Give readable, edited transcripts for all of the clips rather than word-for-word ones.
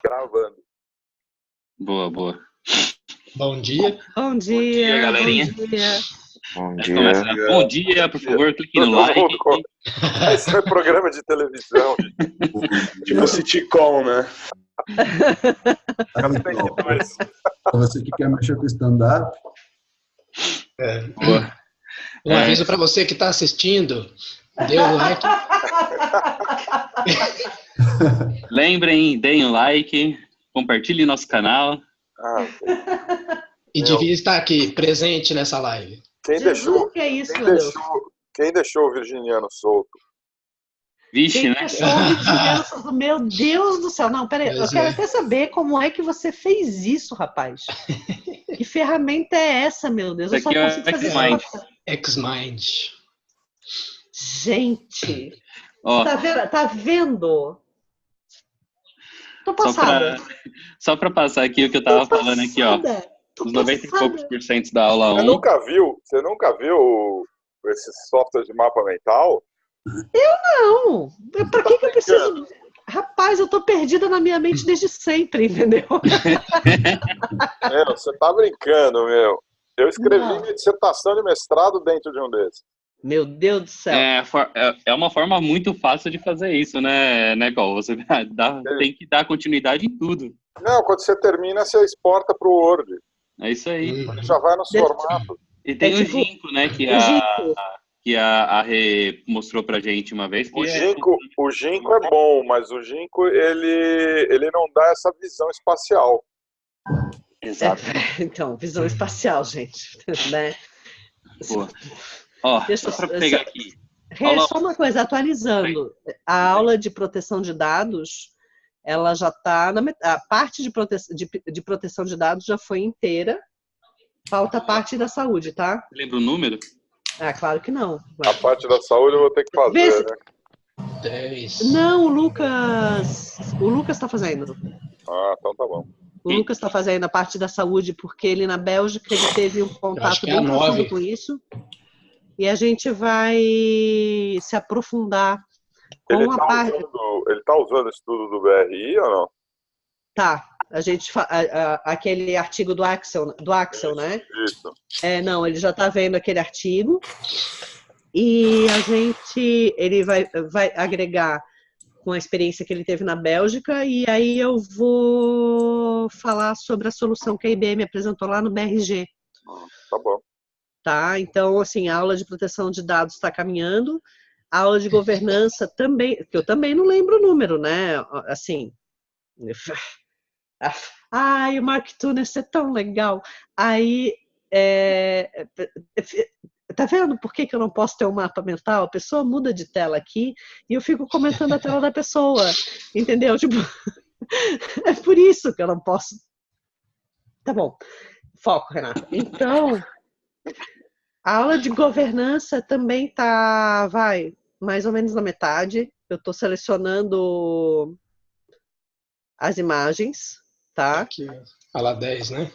Gravando. Boa, boa. Bom dia. Bom dia, galerinha. bom dia. Bom dia. Bom dia, por favor, clique no like. Esse é programa de televisão. Tipo sitcom, né? Pra você que quer mexer com stand-up. Um aviso para você que está assistindo. Dê um like. Lembrem, deem um like, compartilhem nosso canal. E devia estar aqui, presente nessa live. Quem Jesus, deixou, que é isso, quem meu Deus? deixou, quem deixou o virginiano solto? Vixe, Quem né? achou o virginiano solto? Meu Deus do céu. Não, peraí, eu Pois quero é. até saber como é que você fez isso, rapaz. Que ferramenta é essa, meu Deus? Eu Isso só aqui é consigo fazer Xmind. isso. Xmind. Gente, Ó, tá vendo? Tô passada. só pra passar aqui o que eu tava falando aqui, ó. Os 90 e poucos % da aula 1. Você nunca viu esse software de mapa mental? Não, pra que eu preciso... Rapaz, eu tô perdida na minha mente desde sempre, entendeu? Meu, você tá brincando, meu. Eu escrevi Não. minha dissertação de mestrado dentro de um desses. Meu Deus do céu. É uma forma muito fácil de fazer isso, né, Col? Você tem que dar continuidade em tudo. Não, quando você termina, você exporta pro Word. É isso aí. Ele já vai nos formatos. E tem o tipo, Ginkgo, né, que a Rê mostrou pra gente uma vez. Que O Ginkgo é bom, mas o Ginkgo, ele não dá essa visão espacial. Exato. Então, visão espacial, gente. Né? Boa. Ó, Deixa só pra pegar aqui. Só uma coisa, atualizando. A aula de proteção de dados, ela já está... A parte de proteção de dados já foi inteira. Falta a parte da saúde, tá? Lembra o número? Ah, claro que não. A parte da saúde eu vou ter que fazer, né? 10. Não, o Lucas está fazendo. Ah, então tá bom. O Lucas está fazendo a parte da saúde, porque ele na Bélgica ele teve um contato que é a bem profundo 9. com isso. E a gente vai se aprofundar com a parte... Ele tá usando o estudo do BRI ou não? Tá, a gente aquele artigo do Axel, né? Isso. Não, ele já está vendo aquele artigo e ele vai agregar com a experiência que ele teve na Bélgica e aí eu vou falar sobre a solução que a IBM apresentou lá no BRG. Tá bom. Tá? Então, assim, a aula de proteção de dados está caminhando, a aula de governança também, que eu também não lembro o número, né? Assim, o Mark Tunis é tão legal. Aí, tá vendo por que eu não posso ter um mapa mental? A pessoa muda de tela aqui e eu fico comentando a tela da pessoa, entendeu? Tipo, é por isso que eu não posso. Tá bom, foco, Renata. Então, a aula de governança também tá, mais ou menos na metade. Eu estou selecionando as imagens, tá? Aqui, aula 10, né?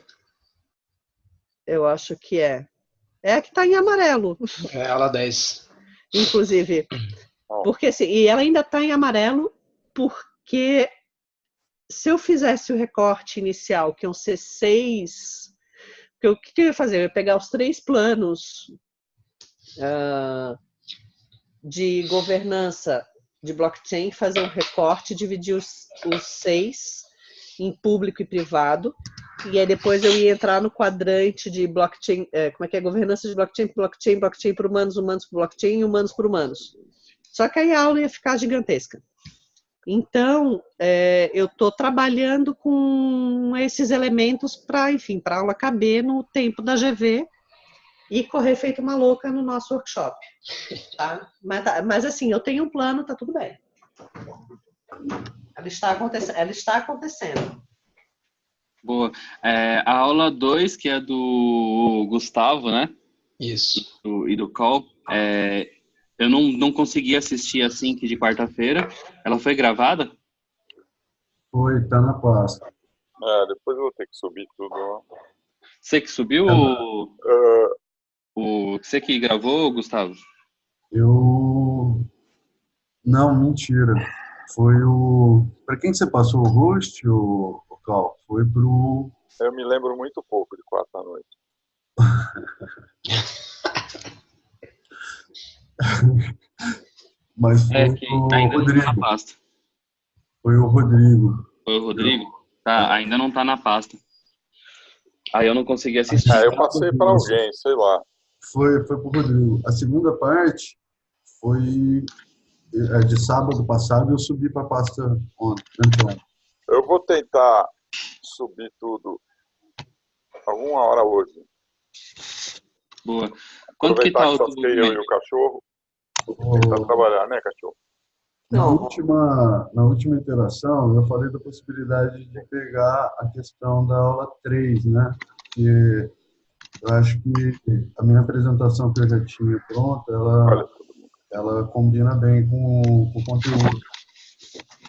Eu acho que é. É a que está em amarelo. É aula 10. Inclusive. Porque assim, e ela ainda está em amarelo porque se eu fizesse o recorte inicial, que iam ser 6... O que eu ia fazer? Eu ia pegar os 3 planos de governança de blockchain, fazer um recorte, dividir os 6 em público e privado, e aí depois eu ia entrar no quadrante de blockchain, como é que é? Governança de blockchain por humanos, humanos por blockchain e humanos por humanos. Só que aí a aula ia ficar gigantesca. Então, eu estou trabalhando com esses elementos para, enfim, para a aula caber no tempo da GV e correr feito uma louca no nosso workshop. Tá? Mas assim, eu tenho um plano, tá tudo bem. Ela está acontecendo. Boa. A aula 2, que é do Gustavo, né? Isso. E do Col, eu não consegui assistir a sync de quarta-feira. Ela foi gravada? Foi, tá na pasta. Depois eu vou ter que subir tudo. Né? Você que subiu? Você que gravou, Gustavo? Não, mentira. Foi o... Para quem que você passou o host, o Cal? Foi pro... Eu me lembro muito pouco de quarta à noite. Mas foi que o ainda não tá na Rodrigo. pasta. Foi o Rodrigo. Foi o Rodrigo? Tá, ainda não tá na pasta. Aí eu não consegui assistir. Eu passei para alguém, sei lá. Foi pro Rodrigo. A segunda parte foi de sábado passado, eu subi para a pasta ontem. Então, Eu vou tentar subir tudo alguma hora hoje. Boa. Quanto que tá o só fiquei eu e o cachorro. Tentar trabalhar, né, cachorro? na última interação, eu falei da possibilidade de pegar a questão da aula 3, né? Que eu acho que a minha apresentação que eu já tinha pronta, ela combina bem com o conteúdo.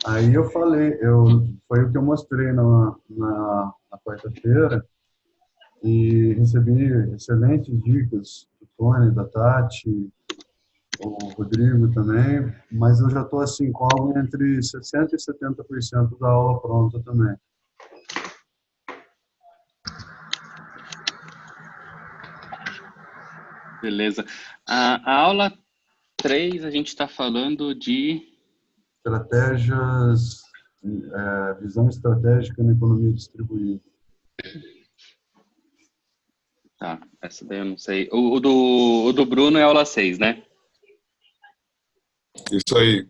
Aí eu falei, foi o que eu mostrei na quarta-feira e recebi excelentes dicas do Tony, da Tati, o Rodrigo também, mas eu já estou assim, com algo entre 60% e 70% da aula pronta também. Beleza. A aula 3, a gente está falando de... Estratégias, visão estratégica na economia distribuída. Tá, essa daí eu não sei. O do Bruno é aula 6, né? Isso aí.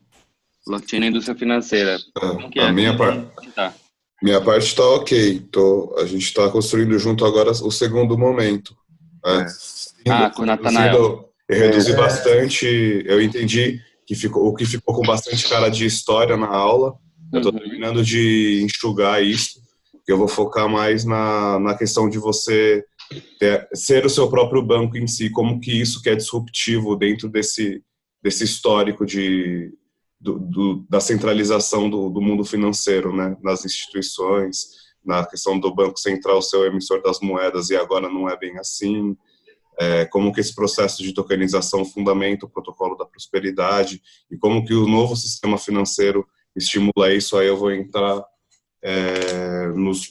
Blockchain na indústria financeira. Como que A é? minha parte está ok. A gente está construindo junto agora o segundo momento. Com o Natanael. Eu reduzi bastante, eu entendi o que ficou com bastante cara de história na aula. Eu estou terminando de enxugar isso. Eu vou focar mais na questão de você ser o seu próprio banco em si, como que isso que é disruptivo dentro desse histórico da centralização do mundo financeiro, né, nas instituições, na questão do Banco Central ser o emissor das moedas e agora não é bem assim, como que esse processo de tokenização fundamenta o protocolo da prosperidade e como que o novo sistema financeiro estimula isso. Aí eu vou entrar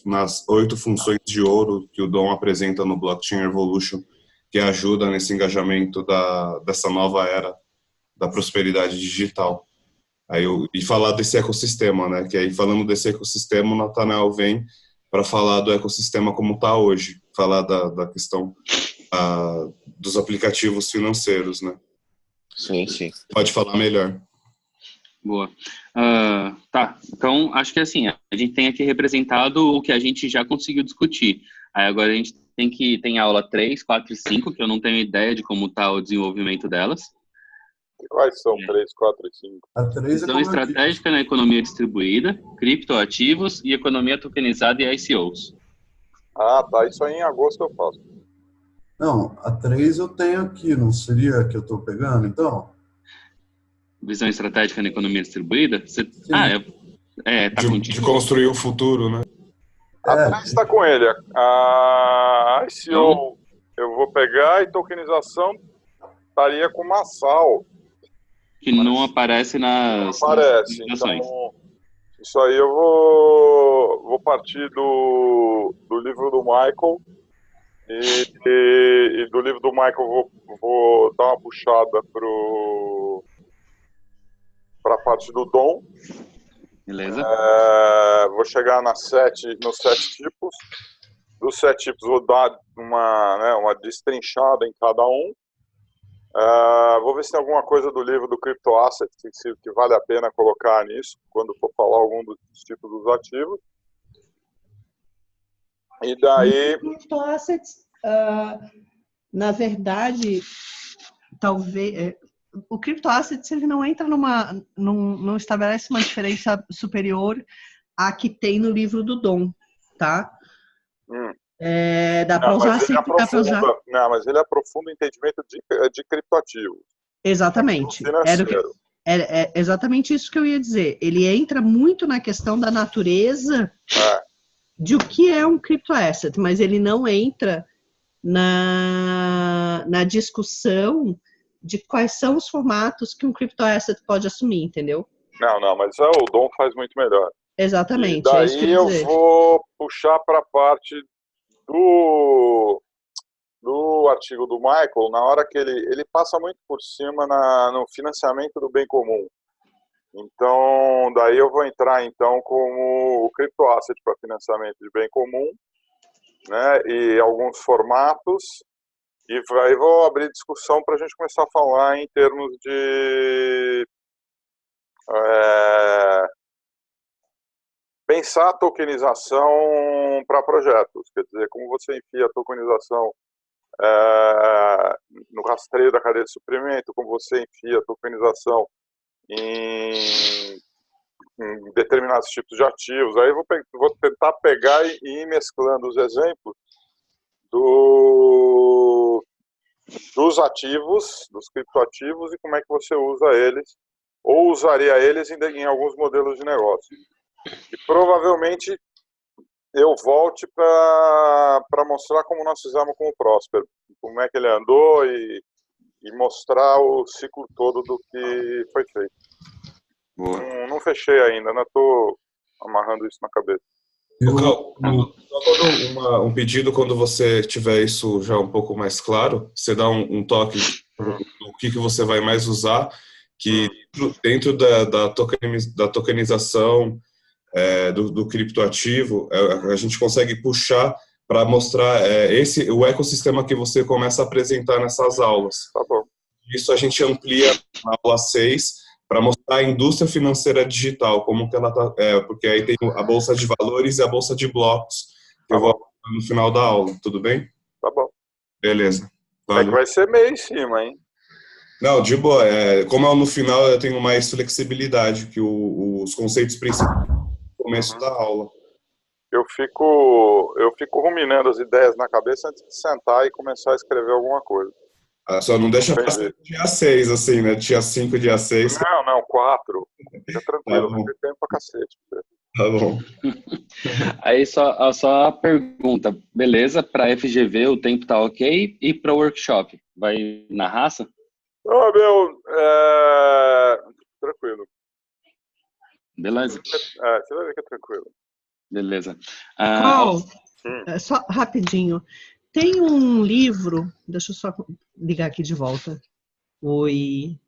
nas 8 funções de ouro que o Dom apresenta no Blockchain Revolution, que ajuda nesse engajamento dessa nova era da prosperidade digital. E falar desse ecossistema, né? Que aí, falando desse ecossistema, o Natanael vem para falar do ecossistema como está hoje, falar da questão dos aplicativos financeiros, né? Sim, sim. Pode falar melhor. Boa. Tá, então acho que assim, a gente tem aqui representado o que a gente já conseguiu discutir. Aí agora a gente tem aula 3, 4 e 5, que eu não tenho ideia de como está o desenvolvimento delas. Quais são 3, 4 e 5? A 3 Visão estratégica na economia distribuída, criptoativos e economia tokenizada e ICOs. Tá. Isso aí em agosto eu faço. Não, a 3 eu tenho aqui, não seria que eu estou pegando, então? Visão estratégica na economia distribuída? Tá contigo. De construir o futuro, né? A 3 está com ele. A ICO eu vou pegar e tokenização estaria com Massal. Que não aparece nas então, isso aí eu vou partir do livro do Michael e do livro do Michael vou dar uma puxada para a parte do Dom. Beleza. Vou chegar nos 7 tipos. Dos 7 tipos vou dar uma destrinchada em cada um. Vou ver se tem alguma coisa do livro do Crypto Assets que vale a pena colocar nisso, quando for falar algum dos tipos dos ativos. E daí... O Crypto Assets, na verdade, talvez... O Crypto Assets, ele não entra não estabelece uma diferença superior à que tem no livro do Dom, tá? Dá para usar assim, dá para usar. Não, mas ele aprofunda o entendimento de criptoativos. Exatamente. É exatamente isso que eu ia dizer. Ele entra muito na questão da natureza de o que é um crypto asset, mas ele não entra na discussão de quais são os formatos que um crypto asset pode assumir, entendeu? Não, mas o Dom faz muito melhor. Exatamente. E É isso que daí eu eu ia dizer. vou puxar para a parte do artigo do Michael, na hora que ele passa muito por cima no financiamento do bem comum. Então, daí eu vou entrar então como o criptoasset para financiamento de bem comum, né? E alguns formatos. E aí vou abrir discussão para a gente começar a falar em termos de pensar a tokenização para projetos. Quer dizer, como você enfia a tokenização no rastreio da cadeia de suprimento, como você enfia a tokenização em determinados tipos de ativos. Aí vou tentar pegar e ir mesclando os exemplos dos ativos, dos criptoativos, e como é que você usa eles, ou usaria eles em alguns modelos de negócio. E provavelmente eu volte para mostrar como nós fizemos com o Prosper, como é que ele andou e mostrar o ciclo todo do que foi feito. Não fechei ainda, ainda estou amarrando isso na cabeça. Um pedido, quando você tiver isso já um pouco mais claro, você dá um toque do que você vai mais usar, que dentro da tokenização do criptoativo, a gente consegue puxar para mostrar o ecossistema que você começa a apresentar nessas aulas. Tá bom. Isso a gente amplia na aula 6 para mostrar a indústria financeira digital, como que ela tá, porque aí tem a bolsa de valores e a bolsa de blocos, que eu vou no final da aula, tudo bem? Tá bom. Beleza. É que vai ser meio em cima, hein? Não, de boa. Como no final eu tenho mais flexibilidade que os conceitos principais no começo da aula. Eu fico ruminando as ideias na cabeça antes de sentar e começar a escrever alguma coisa. Só não deixa passar dia 6, assim, né? Dia 5, dia 6. Não, 4. Fica tranquilo, não tem tempo pra cacete. Tá bom. Aí só a pergunta, beleza? Para FGV o tempo tá ok? E para o workshop? Vai na raça? Tranquilo. Beleza? Você vai ver que é tranquilo. Beleza. Só rapidinho. Tem um livro, deixa eu só ligar aqui de volta. Oi.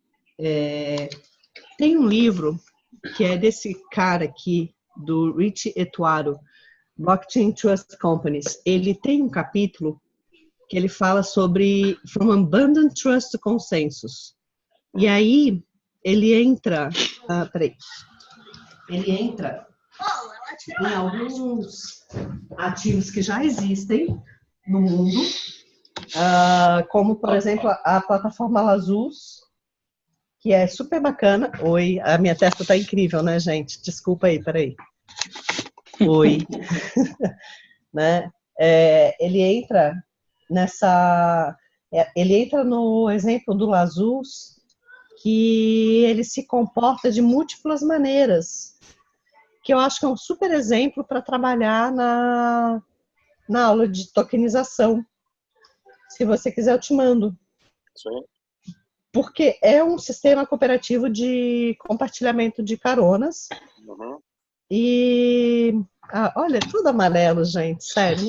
Tem um livro que é desse cara aqui, do Rich Etuaro, Blockchain Trust Companies. Ele tem um capítulo que ele fala sobre From Abundant Trust to Consensus. E aí ele entra, ele entra em alguns ativos que já existem no mundo, como, por exemplo, a plataforma Lazus, que é super bacana. Oi, a minha testa está incrível, né, gente? Desculpa aí, peraí. Oi. Né? Ele entra ele entra no exemplo do Lazus, que ele se comporta de múltiplas maneiras, que eu acho que é um super exemplo para trabalhar na aula de tokenização. Se você quiser, eu te mando. Sim. Porque é um sistema cooperativo de compartilhamento de caronas. Uhum. E olha, tudo amarelo, gente, sério.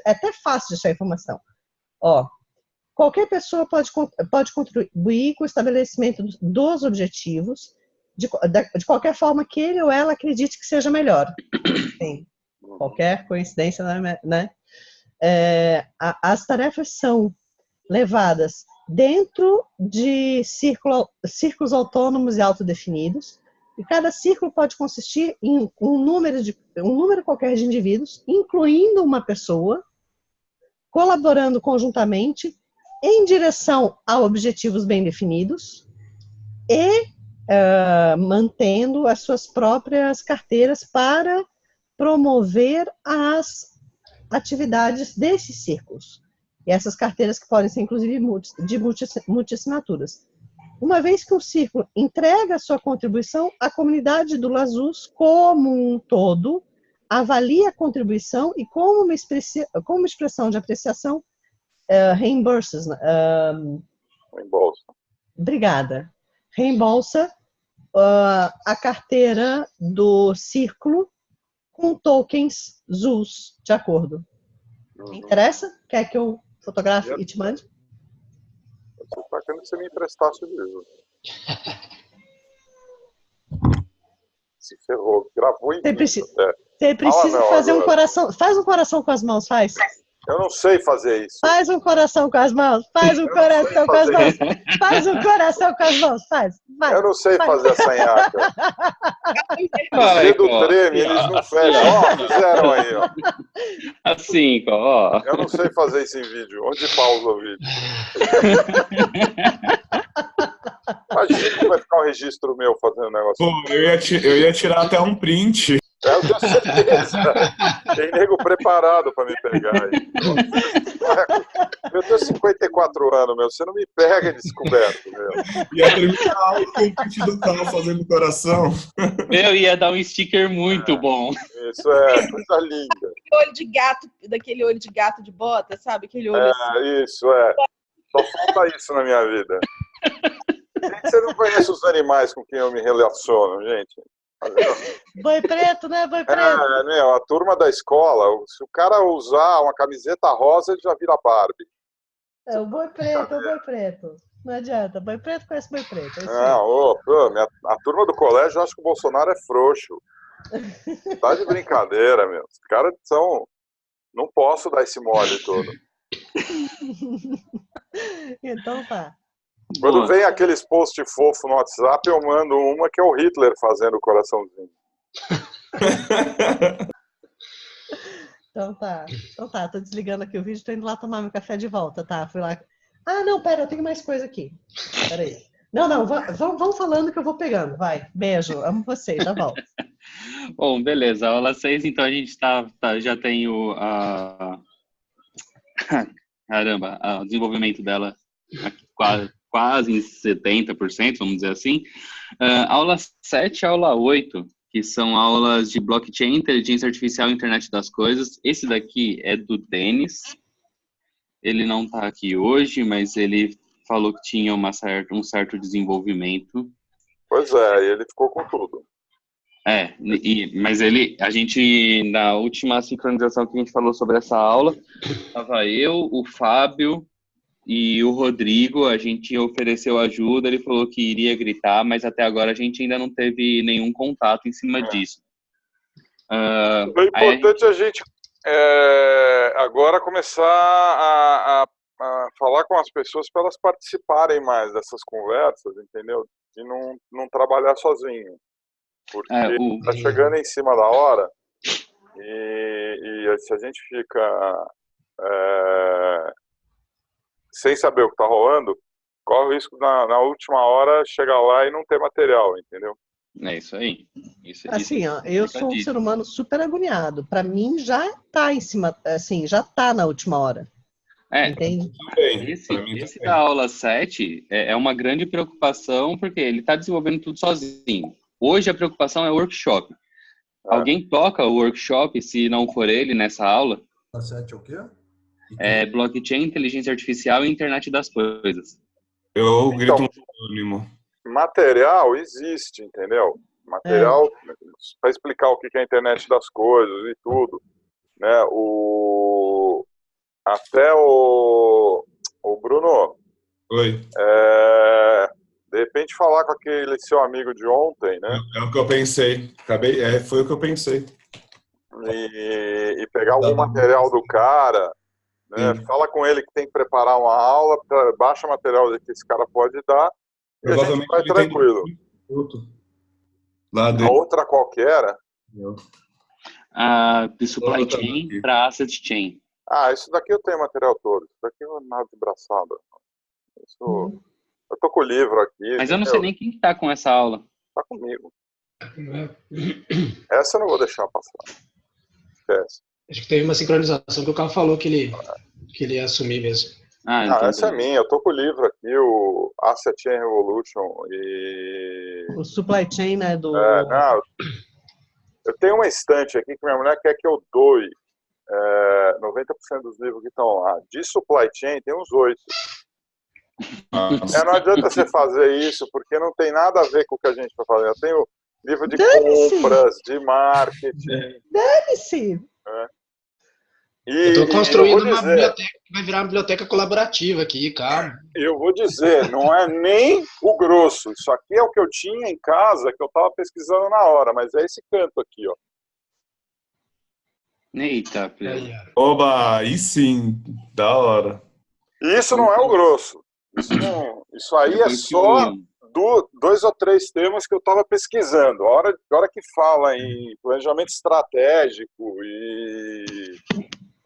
É até fácil de achar informação. Qualquer pessoa pode contribuir com o estabelecimento dos objetivos de qualquer forma que ele ou ela acredite que seja melhor. Sim. Qualquer coincidência, né? As tarefas são levadas dentro de círculos autônomos e autodefinidos, e cada círculo pode consistir em um número qualquer de indivíduos, incluindo uma pessoa, colaborando conjuntamente em direção a objetivos bem definidos e mantendo as suas próprias carteiras para promover as atividades desses círculos. E essas carteiras que podem ser, inclusive, de multiassinaturas. Uma vez que o círculo entrega a sua contribuição, a comunidade do Lazus, como um todo, avalia a contribuição e, como uma expressão de apreciação, reembolsa. Obrigada. Reembolsa a carteira do Círculo com tokens ZUS, de acordo. Interessa? Quer que eu fotografe e te mande? Eu tô querendo que você me emprestasse o livro. Se ferrou, gravou em vídeo até. Você precisa fazer um coração. Faz um coração com as mãos, faz. Eu não sei fazer isso. Faz um coração com as mãos. Faz um coração com as mãos. Faz um coração com as mãos. Faz. Vai. Eu não sei fazer essa nhaca. Vai, O dedo ó. treme, eles não fecham. Ó, fizeram aí, ó. Assim, ó. Eu não sei fazer isso em vídeo. Onde pausa o vídeo? Imagina como vai ficar um registro meu fazendo um negócio. Pô, eu ia tirar até um print. Eu tenho certeza. Tem nego preparado pra me pegar aí. Eu tenho 54 anos, meu. Você não me pega descoberto, meu. Ia terminar a aula com o print do carro fazendo coração. Eu ia dar um sticker muito bom. Isso é coisa linda. Olho de gato, daquele olho de gato de bota, sabe? Aquele olho assim. Isso é. Só falta isso na minha vida. Gente, você não conhece os animais com quem eu me relaciono, gente. Boi preto, né? Boi preto. A turma da escola, se o cara usar uma camiseta rosa, ele já vira Barbie. É o boi preto, é o boi preto. Não adianta, boi preto conhece boi preto. A turma do colégio acha que o Bolsonaro é frouxo. Tá de brincadeira, meu. Os caras são... Não posso dar esse mole todo. Então tá. Quando vem aqueles posts fofos no WhatsApp, eu mando uma que é o Hitler fazendo o coraçãozinho. Então tá, tô desligando aqui o vídeo, tô indo lá tomar meu café de volta, tá? Fui lá. Ah, não, pera, eu tenho mais coisa aqui. Pera aí. Não, vão falando que eu vou pegando, vai. Beijo, amo vocês, já volto. Bom, beleza. Aula 6, então a gente já tem o desenvolvimento dela aqui, quase em 70%, vamos dizer assim. Aula 7 e aula 8, que são aulas de blockchain, inteligência artificial e internet das coisas. Esse daqui é do Denis. Ele não está aqui hoje, mas ele falou que tinha um certo desenvolvimento. Pois é, e ele ficou com tudo. Mas a gente, na última sincronização que a gente falou sobre essa aula, estava eu, o Fábio e o Rodrigo. A gente ofereceu ajuda, ele falou que iria gritar, mas até agora a gente ainda não teve nenhum contato em cima disso. É importante a gente agora começar a falar com as pessoas para elas participarem mais dessas conversas, entendeu? E não trabalhar sozinho. Porque tá chegando em cima da hora e se a gente fica sem saber o que tá rolando, corre o risco na última hora chegar lá e não ter material, entendeu? É isso aí. Assim, ó, eu sou um ser humano super agoniado. Para mim já tá em cima, assim, já tá na última hora. Entende? Esse da aula 7 é uma grande preocupação, porque ele está desenvolvendo tudo sozinho. Hoje a preocupação é o workshop. Alguém toca o workshop, se não for ele, nessa aula? A 7 é o quê? Blockchain, inteligência artificial e internet das coisas. Eu grito um anônimo. Material existe, entendeu? Material para explicar o que é a internet das coisas e tudo, né? Até o Bruno. Oi. De repente falar com aquele seu amigo de ontem, né? É o que eu pensei. Foi o que eu pensei. E pegar algum material do cara, né? Fala com ele que tem que preparar uma aula, baixa o material que esse cara pode dar, e a gente vai tranquilo. A outra qualquer. De supply chain para asset chain. Isso daqui eu tenho material todo. Isso daqui não é nada de braçada. Eu tô com o livro aqui. Mas eu não sei nem quem tá com essa aula. Tá comigo. Essa eu não vou deixar passar. Esquece. Acho que teve uma sincronização que o Carlos falou que ele ia assumir mesmo. Então essa é minha. Eu tô com o livro aqui, o Asset Chain Revolution e... O Supply Chain, né? Eu tenho uma estante aqui que minha mulher quer que eu doe 90% dos livros que estão lá. De Supply Chain tem uns 8. Não adianta você fazer isso, porque não tem nada a ver com o que a gente está fazendo. Eu tenho livro de Dane-se! compras, de marketing. Dane-se! Eu estou E construindo eu vou uma dizer, biblioteca que vai virar uma biblioteca colaborativa aqui, calma. eu vou dizer, não é nem o grosso. Isso aqui é o que eu tinha em casa, que eu estava pesquisando na hora, mas é esse canto aqui, ó. Eita, Pedro. Aí, ó. Oba, aí sim, da hora. E isso não é o grosso. Isso aí é Depois que só 2 ou 3 temas que eu estava pesquisando. A hora que fala em planejamento estratégico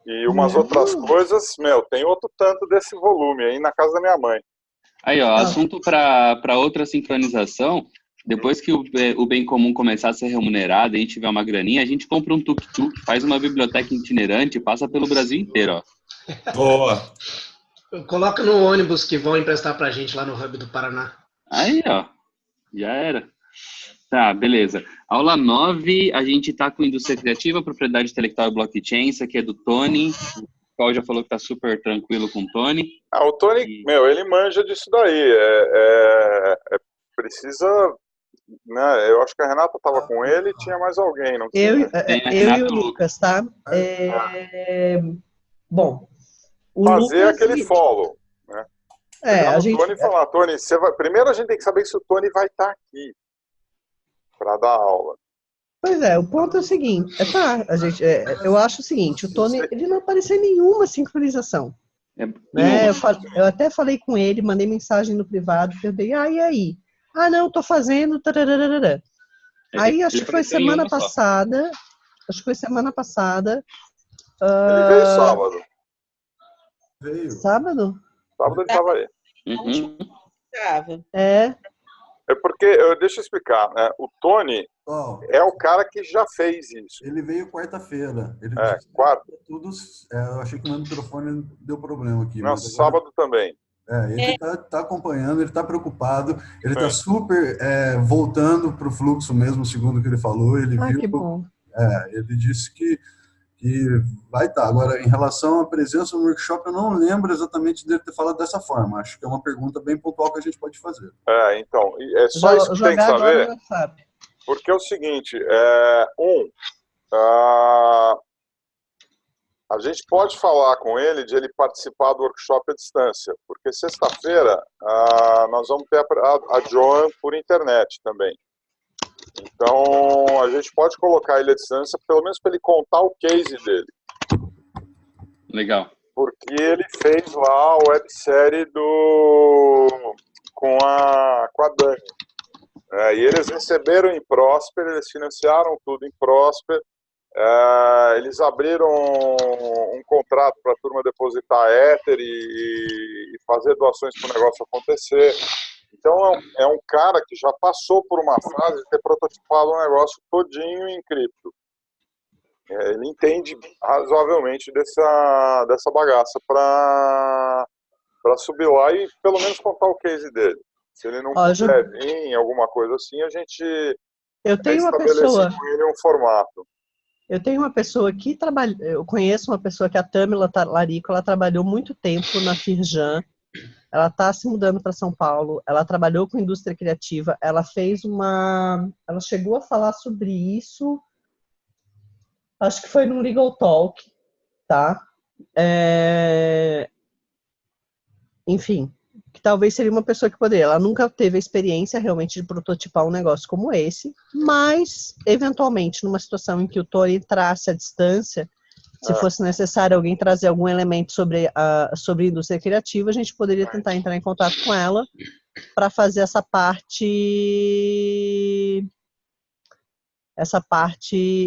e umas outras coisas, tem outro tanto desse volume aí na casa da minha mãe. Aí, ó, assunto para outra sincronização. Depois que o bem comum começar a ser remunerado e a gente tiver uma graninha, a gente compra um tuk-tuk, faz uma biblioteca itinerante e passa pelo Brasil inteiro, ó. Boa. Coloca no ônibus que vão emprestar pra gente lá no Hub do Paraná. Aí, ó, já era. Tá, beleza. Aula 9, a gente tá com indústria criativa, propriedade intelectual e blockchain. Isso aqui é do Tony. O Paulo já falou que tá super tranquilo com o Tony. O Tony, ele manja disso daí. Precisa, né? Eu acho que a Renata estava com ele e tinha mais alguém, não tinha? Eu e o Lucas, tá? Bom, o fazer Lucas aquele follow, né? a gente... Tony e falar, Tony, primeiro a gente tem que saber se o Tony vai estar aqui para dar aula. Pois é, o ponto é o seguinte, eu acho o seguinte, o Tony, ele não apareceu em nenhuma sincronização. Né? Eu até falei com ele, mandei mensagem no privado, perguntei, e aí? Não, tô fazendo, tararara. Aí acho que foi semana passada, Ele veio sábado. Sábado? Sábado ele estava aí. É porque, deixa eu explicar, né? O Tony é o cara que já fez isso. Ele veio quarta-feira. Ele quarta. Eu achei que o meu microfone deu problema aqui. Não, sábado também. Ele tá acompanhando, ele tá preocupado, ele tá super voltando para o fluxo mesmo, segundo o que ele falou. Ele viu, que bom. Ele disse que vai estar. Agora, em relação à presença no workshop, eu não lembro exatamente dele ter falado dessa forma. Acho que é uma pergunta bem pontual que a gente pode fazer. Então, é só isso que tem que saber. Porque é o seguinte, a gente pode falar com ele de ele participar do workshop à distância, porque sexta-feira nós vamos ter a Joan por internet também. Então, a gente pode colocar ele à distância, pelo menos para ele contar o case dele. Legal. Porque ele fez lá a websérie com a Dani. E eles receberam em Prosper, eles financiaram tudo em Prosper. Eles abriram um contrato para a turma depositar Ether e fazer doações para o negócio acontecer. Então, é um cara que já passou por uma fase de ter prototipado um negócio todinho em cripto. Ele entende razoavelmente dessa bagaça para subir lá e pelo menos contar o case dele. Se ele não puder vir em alguma coisa assim, a gente estabelece com ele um formato. Eu tenho uma pessoa que trabalha, eu conheço uma pessoa que é a Tâmila Larico, ela trabalhou muito tempo na Firjan, ela está se mudando para São Paulo, ela trabalhou com indústria criativa, ela chegou a falar sobre isso, acho que foi no Legal Talk, tá? Enfim, que talvez seria uma pessoa que poderia. Ela nunca teve a experiência realmente de prototipar um negócio como esse, mas, eventualmente, numa situação em que o Tony entrasse à distância, se fosse necessário alguém trazer algum elemento sobre a indústria criativa, a gente poderia tentar entrar em contato com ela para fazer essa parte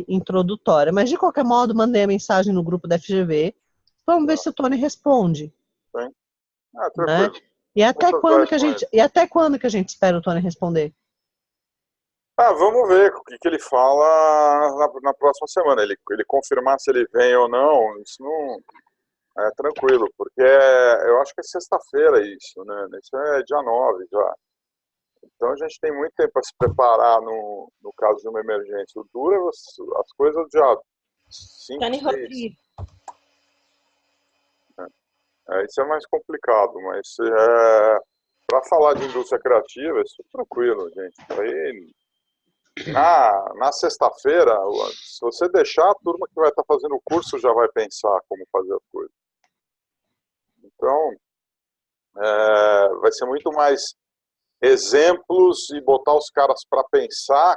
introdutória. Mas, de qualquer modo, mandei a mensagem no grupo da FGV. Vamos ver se o Tony responde. Sim. Né? E até quando que a gente espera o Tony responder? Vamos ver o que ele fala na próxima semana. Ele confirmar se ele vem ou não, isso não é tranquilo, porque eu acho que é sexta-feira isso, né? Isso é dia 9 já. Então a gente tem muito tempo para se preparar no caso de uma emergência. O duro é as coisas dia 5, 6. Isso é mais complicado, mas para falar de indústria criativa, isso é tranquilo, gente. Aí, na sexta-feira, se você deixar, a turma que vai estar fazendo o curso já vai pensar como fazer as coisas. Então, vai ser muito mais exemplos e botar os caras para pensar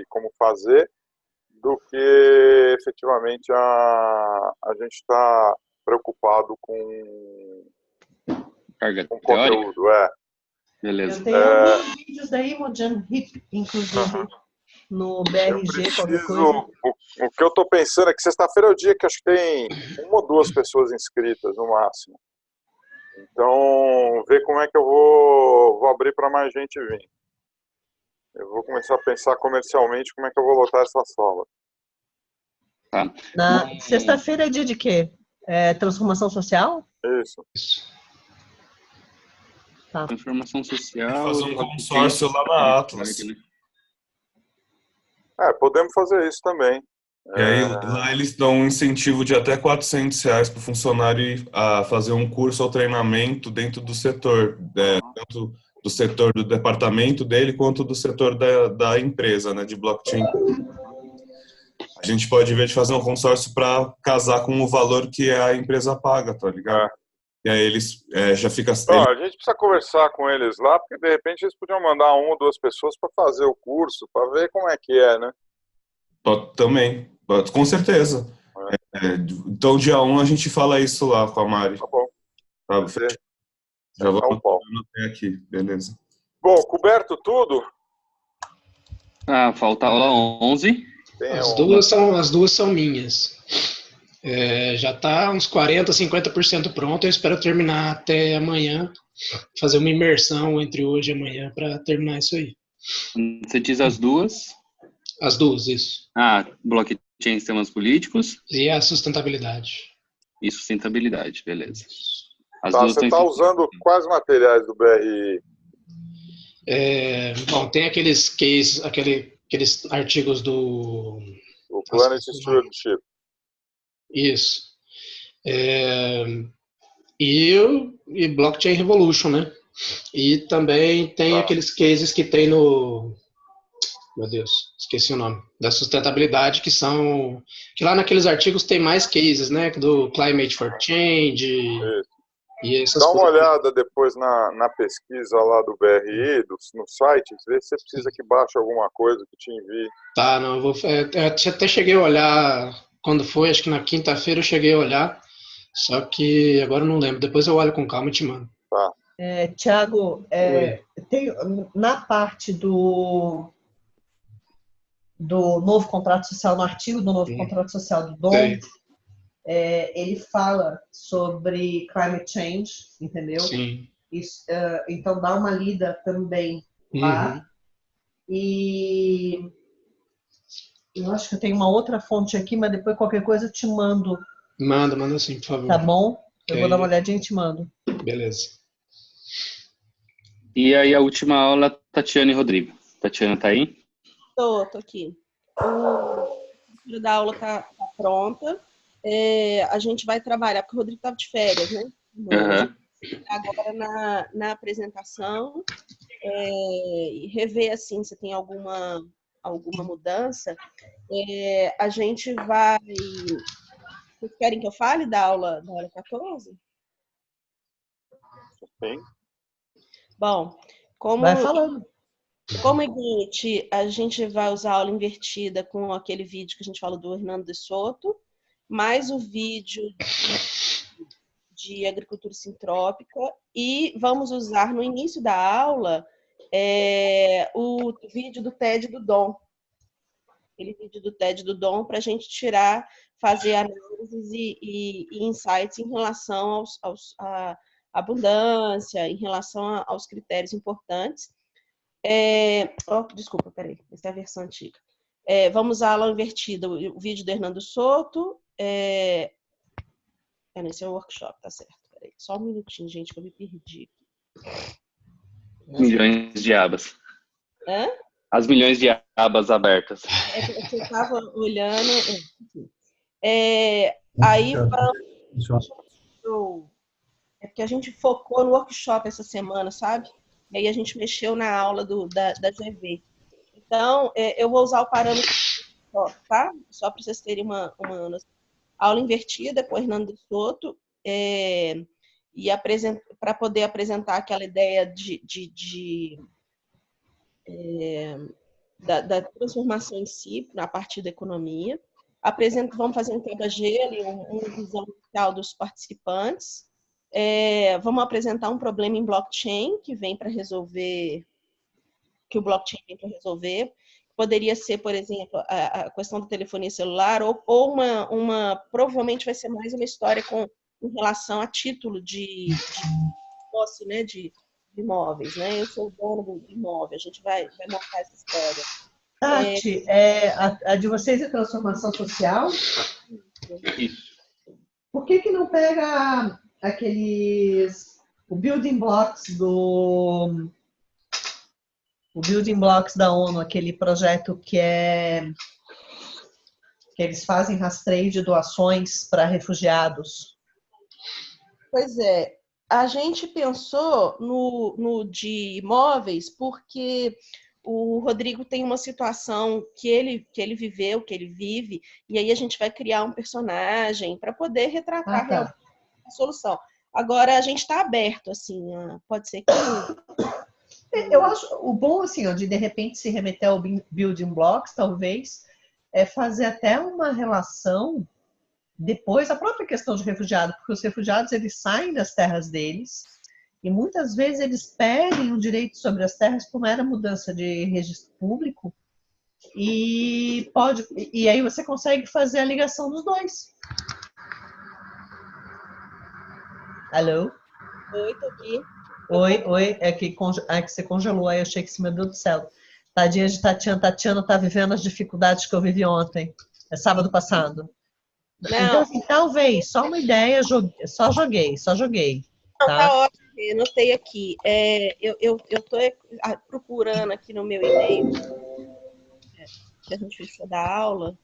como fazer, do que efetivamente a gente está preocupado com conteúdo. Beleza. Eu tenho alguns vídeos da Imogen Hip, inclusive, no BRG, qualquer coisa. O que eu estou pensando é que sexta-feira é o dia que acho que tem 1 ou 2 pessoas inscritas, no máximo. Então, ver como é que eu vou abrir para mais gente vir. Eu vou começar a pensar comercialmente como é que eu vou lotar essa sala. Tá. Na sexta-feira é dia de quê? Transformação social? Isso. Tá. Transformação social. Fazer um consórcio lá na Atlas. Podemos fazer isso também. E aí lá eles dão um incentivo de até R$400 para o funcionário ir a fazer um curso ou treinamento dentro do setor, tanto do setor do departamento dele quanto do setor da empresa, né, de blockchain. A gente pode ver de fazer um consórcio para casar com o valor que a empresa paga, tá ligado? E aí eles já fica... A gente precisa conversar com eles lá, porque de repente eles podiam mandar 1 ou 2 pessoas para fazer o curso, para ver como é que é, né? Também, com certeza. Então, dia 1 a gente fala isso lá com a Mari. Tá bom. Tá, já vou anotar aqui, beleza. Bom, coberto tudo? Falta a aula 11. As duas são minhas. Já está uns 40%, 50% pronto. Eu espero terminar até amanhã. Fazer uma imersão entre hoje e amanhã para terminar isso aí. Você diz as duas? As duas, isso. Blockchain e sistemas políticos. E a sustentabilidade. E sustentabilidade, beleza. Você está usando quais materiais do BRI? Bom, tem aqueles cases, aqueles artigos do... O Planet Stewardship. Isso. E Blockchain Revolution, né? E também tem aqueles cases que tem no... Meu Deus, esqueci o nome. Da sustentabilidade, que lá naqueles artigos tem mais cases, né? Do Climate for Change... E essas Dá uma coisas. olhada depois na pesquisa lá do BRI, no site, vê se você precisa que baixe alguma coisa que te envie. Tá, não, eu até cheguei a olhar quando foi, acho que na quinta-feira eu cheguei a olhar, só que agora eu não lembro. Depois eu olho com calma e te mando. Tá. Tiago, tem na parte do novo contrato social, no artigo do novo contrato social do Dom, ele fala sobre climate change, entendeu? Sim. Isso, então dá uma lida também lá. E eu acho que eu tenho uma outra fonte aqui, mas depois qualquer coisa eu te mando. Manda sim, por favor. Tá bom? Eu vou dar uma olhadinha e te mando. Beleza. E aí a última aula, Tatiana e Rodrigo. Tatiana tá aí? Tô aqui. O da aula tá pronta. A gente vai trabalhar, porque o Rodrigo estava de férias, né? Agora na apresentação, e rever assim, se tem alguma mudança. A gente vai... Vocês querem que eu fale da aula 14? Sim. Bom, vai falando. Como Ignite, a gente vai usar a aula invertida com aquele vídeo que a gente falou do Hernando de Soto, mais o vídeo de agricultura sintrópica, e vamos usar no início da aula o vídeo do TED do Dom. Aquele vídeo do TED do Dom para a gente fazer análises e insights em relação à abundância, em relação aos critérios importantes. Desculpa, peraí, essa é a versão antiga. Vamos à aula invertida, o vídeo do Hernando Soto. Esse é o workshop, tá certo. Peraí, só um minutinho, gente, que eu me perdi. Milhões de abas. Hã? As milhões de abas abertas. Eu estava olhando. Aí vamos que a gente focou no workshop essa semana, sabe? E aí a gente mexeu na aula da GV. Então, eu vou usar o parâmetro só, tá? Só para vocês terem uma noção. Aula invertida com o Hernando de Soto, e para poder apresentar aquela ideia da transformação em si, na parte da economia. Vamos fazer um quebra-gelo, uma visão inicial dos participantes. Vamos apresentar um problema em blockchain que vem para resolver, que o blockchain vem para resolver. Poderia ser, por exemplo, a questão da telefonia celular, ou provavelmente vai ser mais uma história em relação a título de posse, né, de imóveis, né? Eu sou o dono do imóvel, a gente vai montar essa história. Tati, a de vocês é transformação social? Isso. Por que não pega o building blocks da ONU, aquele projeto que eles fazem rastreio de doações para refugiados? Pois é, a gente pensou no de imóveis porque o Rodrigo tem uma situação que ele viveu, que ele vive, e aí a gente vai criar um personagem para poder retratar realmente a solução. Agora, a gente está aberto, assim, pode ser que... Eu acho o bom, assim, de repente se remeter ao building blocks, talvez, é fazer até uma relação depois, a própria questão de refugiado, porque os refugiados, eles saem das terras deles e muitas vezes eles perdem o direito sobre as terras por mera mudança de registro público e aí você consegue fazer a ligação dos dois. Alô? Oi, tô aqui. Oi, é que você congelou, aí eu achei que, meu Deus do céu. Tadinha de Tatiana tá vivendo as dificuldades que eu vivi ontem, sábado passado. Não. Então, assim, talvez, só uma ideia, só joguei. Não, tá ótimo, eu notei aqui. Eu tô procurando aqui no meu e-mail, que a gente fez da aula,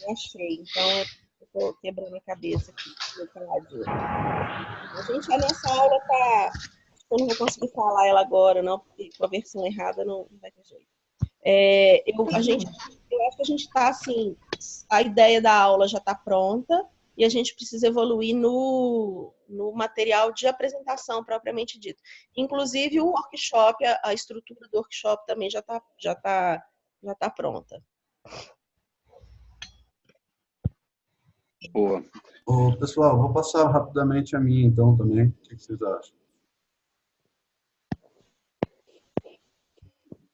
eu achei. Então, eu tô quebrando a cabeça aqui. A nossa aula tá... Eu não vou conseguir falar ela agora, não, porque com a versão errada não vai ter jeito. Eu acho que a gente está assim, a ideia da aula já está pronta e a gente precisa evoluir no material de apresentação propriamente dito. Inclusive o workshop, a estrutura do workshop também já tá pronta. Boa. Pessoal, vou passar rapidamente a minha então também. O que vocês acham?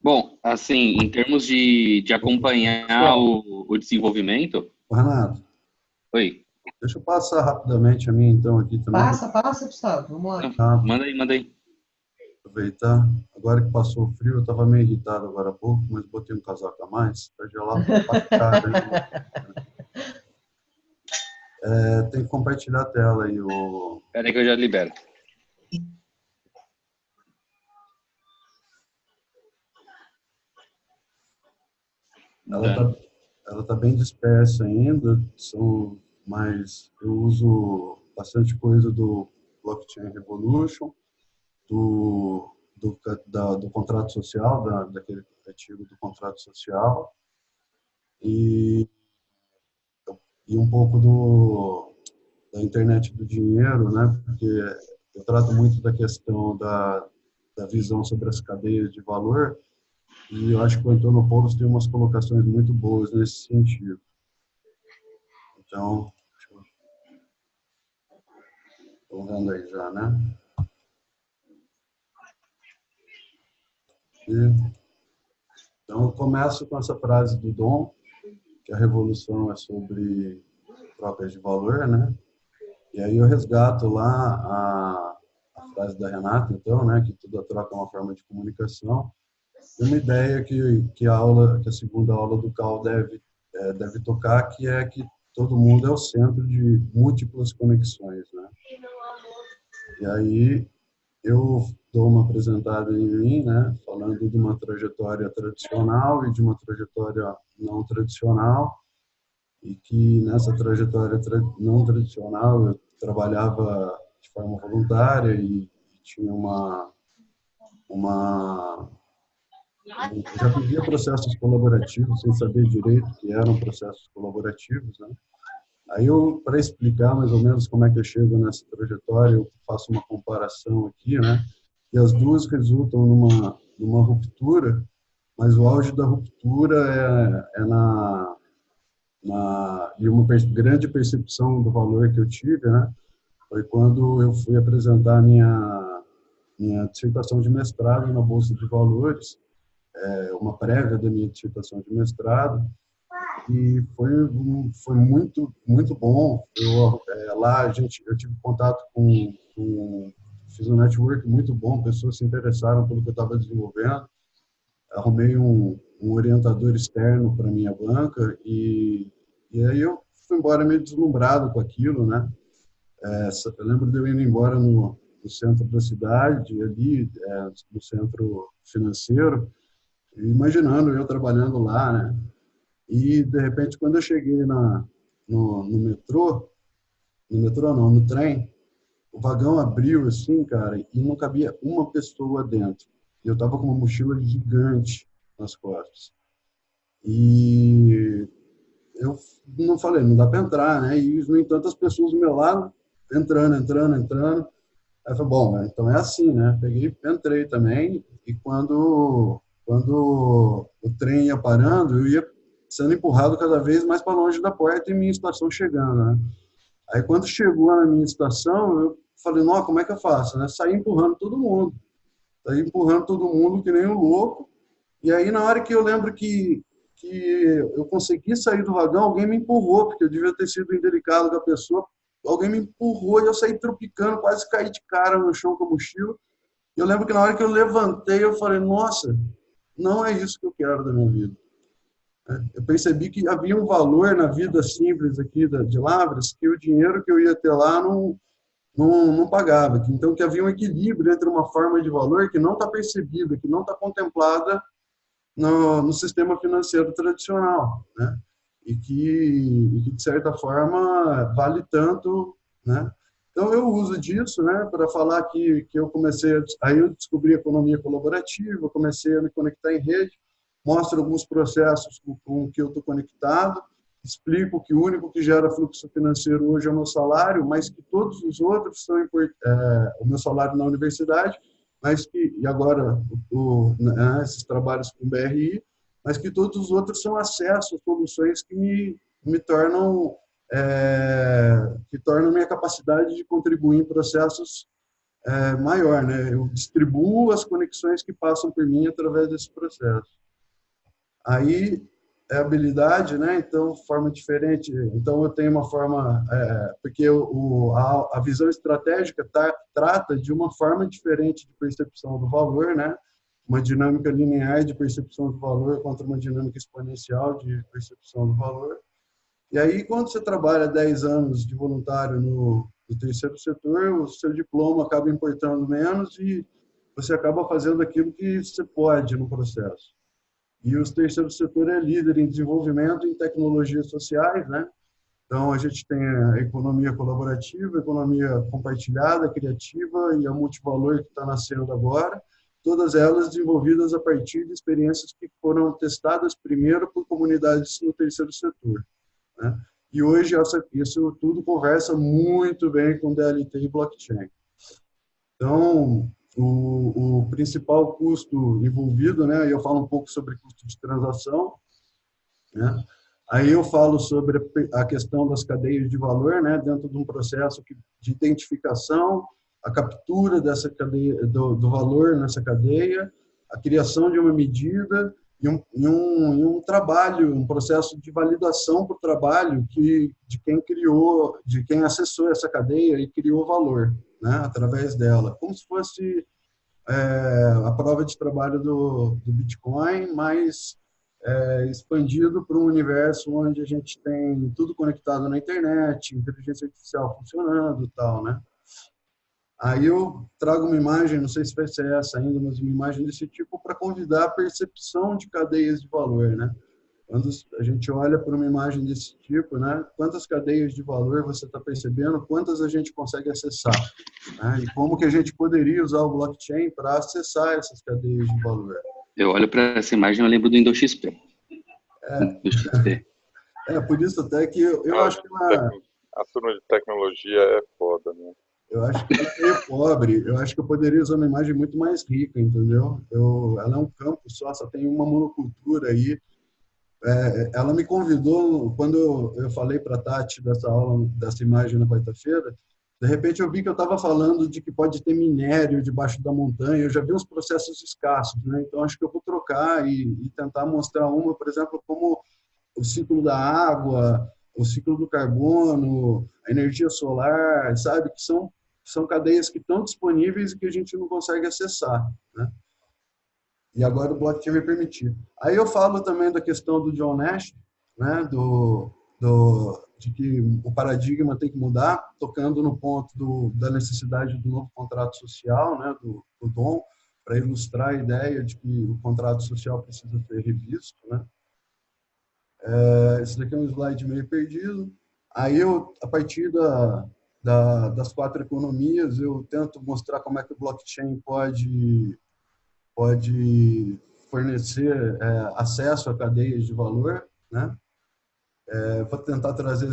Bom, assim, em termos de acompanhar o desenvolvimento... Renato. Oi. Deixa eu passar rapidamente a minha então aqui também. Passa, Gustavo, vamos lá. Tá. Manda aí. Aproveitar. Agora que passou o frio, eu estava meio irritado agora há pouco, mas botei um casaco a mais, tá gelado pra caramba. Tem que compartilhar a tela aí. Espera aí que eu já libero. Ela tá bem dispersa ainda, mas eu uso bastante coisa do Blockchain Revolution, do contrato social, daquele artigo do contrato social, e um pouco da internet do dinheiro, né? Porque eu trato muito da questão da visão sobre as cadeias de valor, e eu acho que o Antônio Poulos tem umas colocações muito boas nesse sentido. Então, estou vendo aí já, né? Então, eu começo com essa frase do Dom, que a revolução é sobre trocas de valor, né? E aí eu resgato lá a frase da Renata, então, né? Que toda troca é uma forma de comunicação. E uma ideia que a segunda aula do CAL deve tocar, que é que todo mundo é o centro de múltiplas conexões, né? E aí eu dou uma apresentada em mim, né, falando de uma trajetória tradicional e de uma trajetória não tradicional, e que nessa trajetória não tradicional eu trabalhava de forma voluntária e tinha eu já vivia processos colaborativos sem saber direito que eram processos colaborativos, né? Aí para explicar mais ou menos como é que eu chego nessa trajetória, eu faço uma comparação aqui, né? E as duas resultam numa ruptura, mas o auge da ruptura e uma grande percepção do valor que eu tive, né? Foi quando eu fui apresentar a minha dissertação de mestrado na Bolsa de Valores, uma prévia da minha dissertação de mestrado, e foi muito muito bom. Lá eu tive contato fiz um network muito bom, pessoas se interessaram pelo que eu estava desenvolvendo, arrumei um orientador externo para minha banca e aí eu fui embora meio deslumbrado com aquilo, né? Eu lembro de eu indo embora no centro da cidade, ali no centro financeiro, imaginando eu trabalhando lá, né? E, de repente, quando eu cheguei no trem, o vagão abriu assim, cara, e não cabia uma pessoa dentro. E eu tava com uma mochila gigante nas costas. E eu não falei, não dá para entrar, né? E, no entanto, as pessoas do meu lado entrando. Aí eu falei, bom, então é assim, né? Peguei, entrei também, e quando o trem ia parando, eu ia sendo empurrado cada vez mais para longe da porta e minha estação chegando, né? Aí quando chegou na minha estação, eu falei, não, como é que eu faço, né? Saí empurrando todo mundo que nem um louco. E aí na hora que eu lembro que eu consegui sair do vagão, alguém me empurrou, porque eu devia ter sido indelicado com a pessoa. Alguém me empurrou e eu saí tropicando, quase caí de cara no chão com a mochila. E eu lembro que na hora que eu levantei, eu falei, nossa, não é isso que eu quero da minha vida. Eu percebi que havia um valor na vida simples aqui de Lavras, que o dinheiro que eu ia ter lá não pagava. Então, que havia um equilíbrio entre uma forma de valor que não está percebida, que não está contemplada no sistema financeiro tradicional, né? E que, de certa forma, vale tanto, né? Então, eu uso disso, né, para falar que eu comecei, aí eu descobri a economia colaborativa, comecei a me conectar em rede, mostro alguns processos com que eu estou conectado, explico que o único que gera fluxo financeiro hoje é o meu salário, mas que todos os outros são o meu salário na universidade, mas que, e agora esses trabalhos com BRI, mas que todos os outros são acesso a soluções que me tornam minha capacidade de contribuir em processos maior, né? Eu distribuo as conexões que passam por mim através desse processo. Aí é habilidade, né? Então, forma diferente. Então, eu tenho uma forma... porque a visão estratégica trata de uma forma diferente de percepção do valor, né? Uma dinâmica linear de percepção do valor contra uma dinâmica exponencial de percepção do valor. E aí, quando você trabalha 10 anos de voluntário no terceiro setor, o seu diploma acaba importando menos e você acaba fazendo aquilo que você pode no processo. E o terceiro setor é líder em desenvolvimento em tecnologias sociais, né? Então, a gente tem a economia colaborativa, a economia compartilhada, criativa e a multivalor que está nascendo agora, todas elas desenvolvidas a partir de experiências que foram testadas primeiro por comunidades no terceiro setor, né? E hoje isso tudo conversa muito bem com DLT e blockchain. Então, o principal custo envolvido, né? Eu falo um pouco sobre custo de transação, né? Aí eu falo sobre a questão das cadeias de valor, né? Dentro de um processo de identificação, a captura dessa cadeia, do valor nessa cadeia, a criação de uma medida e um trabalho, um processo de validação para o trabalho de quem acessou essa cadeia e criou valor, né, através dela, como se fosse a prova de trabalho do Bitcoin, mas expandido para um universo onde a gente tem tudo conectado na internet, inteligência artificial funcionando e tal, né? Aí eu trago uma imagem, não sei se vai ser essa ainda, mas uma imagem desse tipo para convidar a percepção de cadeias de valor, né? Quando a gente olha para uma imagem desse tipo, né, quantas cadeias de valor você está percebendo, quantas a gente consegue acessar, né, e como que a gente poderia usar o blockchain para acessar essas cadeias de valor. Eu olho para essa imagem e eu lembro do IndoXP. Por isso até que eu acho que a turma de tecnologia é foda, né? Eu acho que ela é meio pobre. Eu acho que eu poderia usar uma imagem muito mais rica, entendeu? Ela é um campo só tem uma monocultura aí. Ela me convidou, quando eu falei para a Tati dessa aula, dessa imagem na quarta-feira, de repente eu vi que eu estava falando de que pode ter minério debaixo da montanha. Eu já vi uns processos escassos, né? Então acho que eu vou trocar e tentar mostrar uma, por exemplo, como o ciclo da água, o ciclo do carbono, a energia solar, sabe? Que são cadeias que estão disponíveis e que a gente não consegue acessar, né? E agora o blockchain vai permitir. Aí eu falo também da questão do John Nash, né? De que o paradigma tem que mudar, tocando no ponto da necessidade do novo contrato social, né? Do DOM, para ilustrar a ideia de que o contrato social precisa ser revisto, né? Esse daqui é um slide meio perdido. Aí a partir das 4 economias, eu tento mostrar como é que o blockchain pode fornecer acesso a cadeias de valor, né? Vou tentar trazer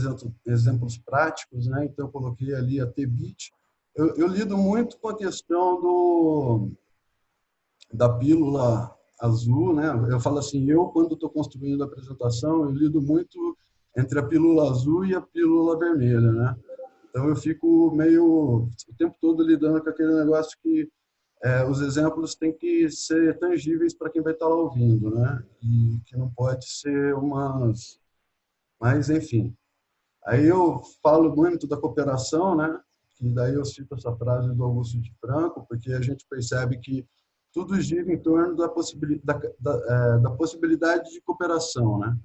exemplos práticos, né? Então, eu coloquei ali a T-Bit. Eu lido muito com a questão da pílula azul, né? Eu falo assim, quando estou construindo a apresentação, eu lido muito entre a pílula azul e a pílula vermelha, né? Então eu fico meio o tempo todo lidando com aquele negócio que os exemplos têm que ser tangíveis para quem vai estar lá ouvindo, né? E que não pode ser mas enfim. Aí eu falo muito da cooperação, né? E daí eu cito essa frase do Augusto de Franco, porque a gente percebe que tudo gira em torno da possibilidade de cooperação, né?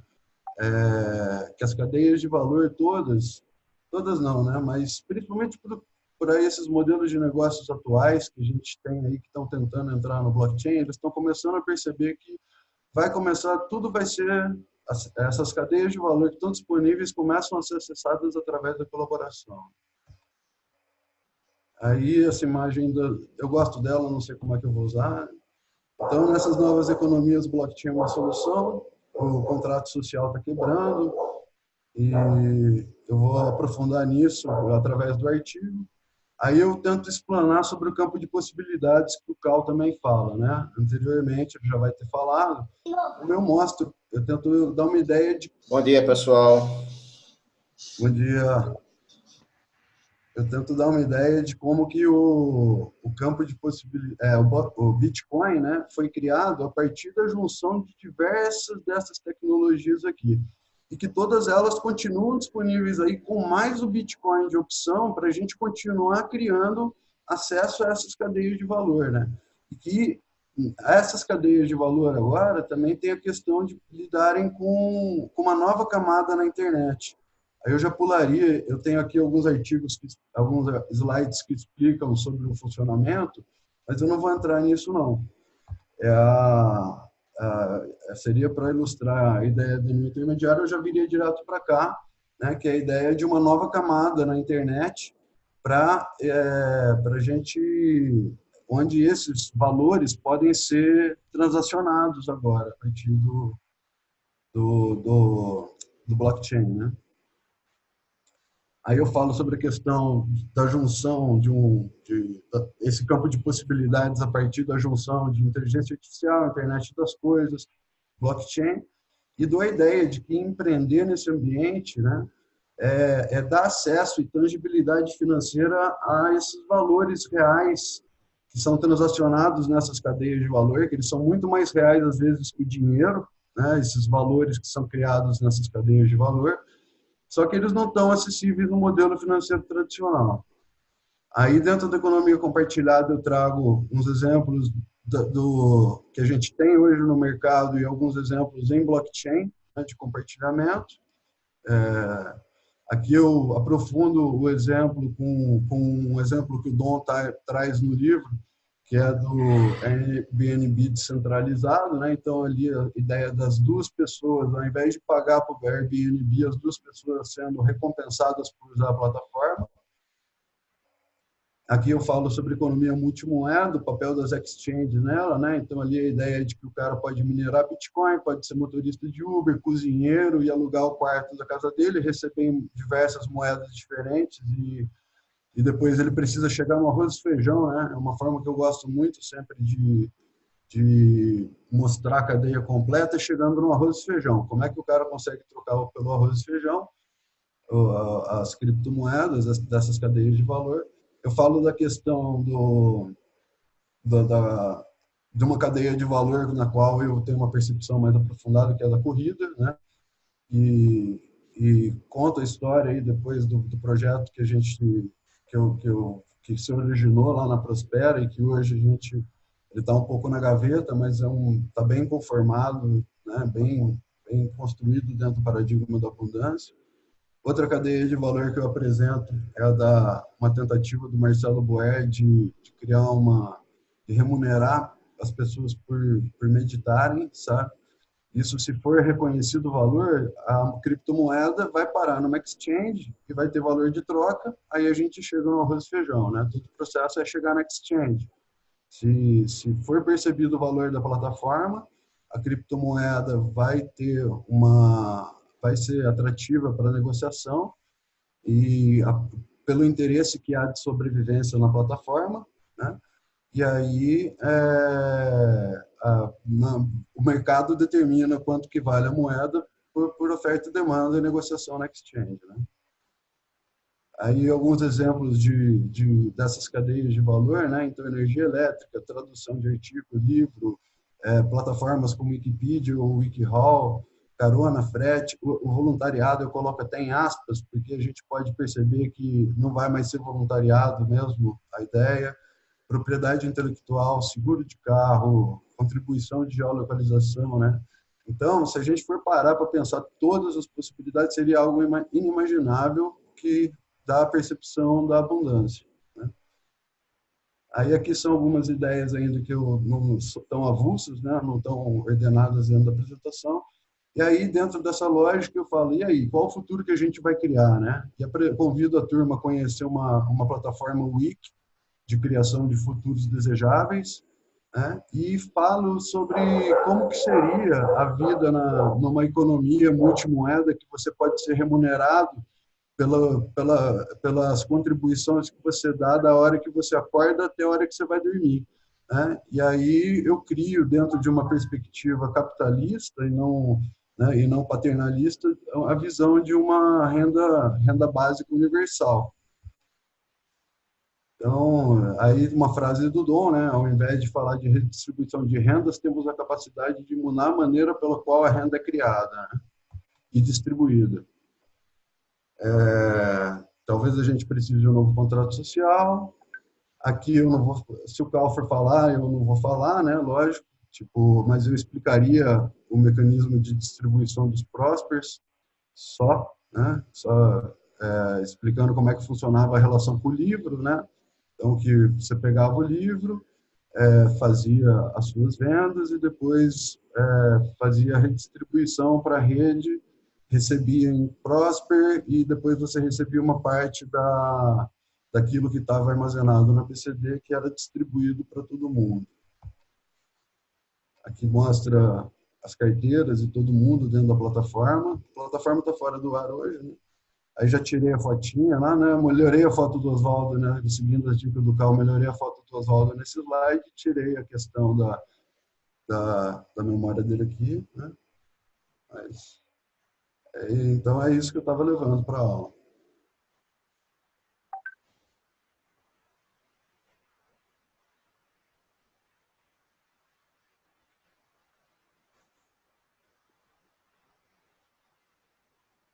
Que as cadeias de valor todas não, né? Mas principalmente por esses modelos de negócios atuais que a gente tem aí que estão tentando entrar no blockchain, eles estão começando a perceber que tudo vai ser essas cadeias de valor que estão disponíveis começam a ser acessadas através da colaboração. Aí essa imagem, eu gosto dela, não sei como é que eu vou usar. Então, nessas novas economias, o blockchain é uma solução, o contrato social está quebrando, e eu vou aprofundar nisso através do artigo. Aí eu tento explanar sobre o campo de possibilidades que o Cal também fala, né? Anteriormente, ele já vai ter falado. Eu tento dar uma ideia de... Bom dia, pessoal. Bom dia. Eu tento dar uma ideia de como que o campo de possibilidades, o Bitcoin, né, foi criado a partir da junção de diversas dessas tecnologias aqui. E que todas elas continuam disponíveis aí com mais o Bitcoin de opção para a gente continuar criando acesso a essas cadeias de valor, né? E que essas cadeias de valor agora também tem a questão de lidarem com uma nova camada na internet. Aí eu já pularia, eu tenho aqui alguns slides que explicam sobre o funcionamento, mas eu não vou entrar nisso, não. Seria para ilustrar a ideia do intermediário, eu já viria direto para cá, né, que é a ideia de uma nova camada na internet para a gente, onde esses valores podem ser transacionados agora, a partir do blockchain, né? Aí eu falo sobre a questão da junção esse campo de possibilidades a partir da junção de inteligência artificial, internet das coisas, blockchain, e dou a ideia de que empreender nesse ambiente, né, dar acesso e tangibilidade financeira a esses valores reais que são transacionados nessas cadeias de valor, que eles são muito mais reais às vezes que o dinheiro, né, esses valores que são criados nessas cadeias de valor, só que eles não estão acessíveis no modelo financeiro tradicional. Aí, dentro da economia compartilhada, eu trago uns exemplos do que a gente tem hoje no mercado e alguns exemplos em blockchain, né, de compartilhamento. Aqui eu aprofundo o exemplo com um exemplo que o Dom traz no livro, que é do Airbnb descentralizado, né? Então, ali a ideia das duas pessoas, ao invés de pagar para o Airbnb, as duas pessoas sendo recompensadas por usar a plataforma. Aqui eu falo sobre economia multimoeda, o papel das exchanges nela, né? Então, ali a ideia é de que o cara pode minerar Bitcoin, pode ser motorista de Uber, cozinheiro e alugar o quarto da casa dele, receber em diversas moedas diferentes e depois ele precisa chegar no arroz e feijão, né? É uma forma que eu gosto muito sempre de mostrar a cadeia completa, chegando no arroz e feijão. Como é que o cara consegue trocar pelo arroz e feijão as criptomoedas dessas cadeias de valor? Eu falo da questão de uma cadeia de valor na qual eu tenho uma percepção mais aprofundada, que é da corrida, né? E conto a história aí depois do projeto que a gente que se originou lá na Prospera e que hoje ele está um pouco na gaveta, mas está bem conformado, né? Bem construído dentro do paradigma da abundância. Outra cadeia de valor que eu apresento é uma tentativa do Marcelo Boer de criar de remunerar as pessoas por meditarem, sabe? Isso, se for reconhecido o valor, a criptomoeda vai parar numa exchange, que vai ter valor de troca, aí a gente chega no arroz e feijão, né? Todo o processo é chegar na exchange. Se for percebido o valor da plataforma, a criptomoeda vai ser atrativa para negociação e pelo interesse que há de sobrevivência na plataforma, né? E aí o mercado determina quanto que vale a moeda por oferta e demanda e negociação na exchange, né? Aí alguns exemplos dessas cadeias de valor, né? Então, energia elétrica, tradução de artigo, livro, plataformas como Wikipedia ou WikiHow, carona, frete, o voluntariado eu coloco até em aspas, porque a gente pode perceber que não vai mais ser voluntariado mesmo a ideia, propriedade intelectual, seguro de carro, contribuição de geolocalização, né? Então, se a gente for parar para pensar todas as possibilidades, seria algo inimaginável que dá a percepção da abundância, né? Aí aqui são algumas ideias ainda que eu não são tão avulsas, né? Não estão ordenadas dentro da apresentação. E aí, dentro dessa lógica, eu falo, e aí, qual o futuro que a gente vai criar, né? E convido a turma a conhecer uma plataforma Wiki, de criação de futuros desejáveis, né? E falo sobre como que seria a vida numa economia multimoeda que você pode ser remunerado pelas contribuições que você dá da hora que você acorda até a hora que você vai dormir, né? E aí eu crio, dentro de uma perspectiva capitalista e não paternalista, a visão de uma renda básica universal. Então, aí uma frase do Dom, né? Ao invés de falar de redistribuição de rendas, temos a capacidade de mudar a maneira pela qual a renda é criada, né? E distribuída. Talvez a gente precise de um novo contrato social. Aqui eu não vou, se o Carl for falar, eu não vou falar, né? Lógico, mas eu explicaria o mecanismo de distribuição dos prospers só, né? Explicando como é que funcionava a relação com o livro, né? Então, que você pegava o livro, fazia as suas vendas e depois fazia a redistribuição para a rede, recebia em Prosper e depois você recebia uma parte daquilo que estava armazenado na PCD, que era distribuído para todo mundo. Aqui mostra as carteiras e todo mundo dentro da plataforma. A plataforma está fora do ar hoje, né? Aí já tirei a fotinha lá, né? Melhorei a foto do Oswaldo, né? Seguindo as dicas do Carl, melhorei a foto do Oswaldo nesse slide, tirei a questão da memória dele aqui, né? Então é isso que eu estava levando para a aula.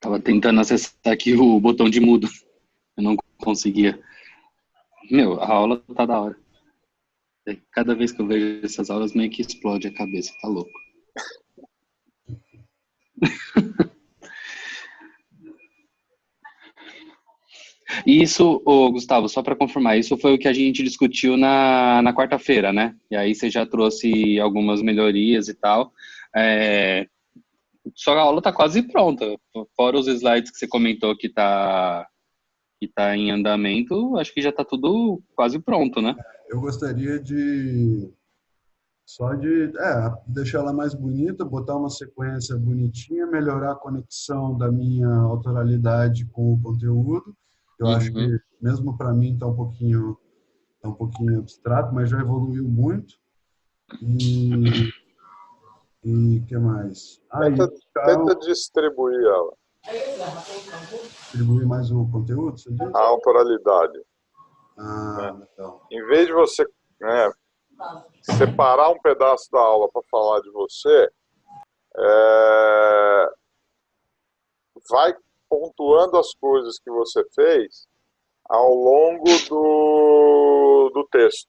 Tava tentando acessar aqui o botão de mudo. Eu não conseguia. Meu, a aula tá da hora. Cada vez que eu vejo essas aulas, meio que explode a cabeça. Tá louco. E isso, Gustavo, só para confirmar, isso foi o que a gente discutiu na quarta-feira, né? E aí você já trouxe algumas melhorias e tal. Só a aula está quase pronta. Fora os slides que você comentou que tá em andamento, acho que já está tudo quase pronto, né? Eu gostaria de só de deixar ela mais bonita, botar uma sequência bonitinha, melhorar a conexão da minha autoralidade com o conteúdo. Eu acho que, mesmo para mim, está um pouquinho abstrato, mas já evoluiu muito. E que mais? Tenta distribuir ela. Distribuir mais o conteúdo, você diz? A autoralidade. Então. Em vez de você separar um pedaço da aula para falar de você, vai pontuando as coisas que você fez ao longo do texto.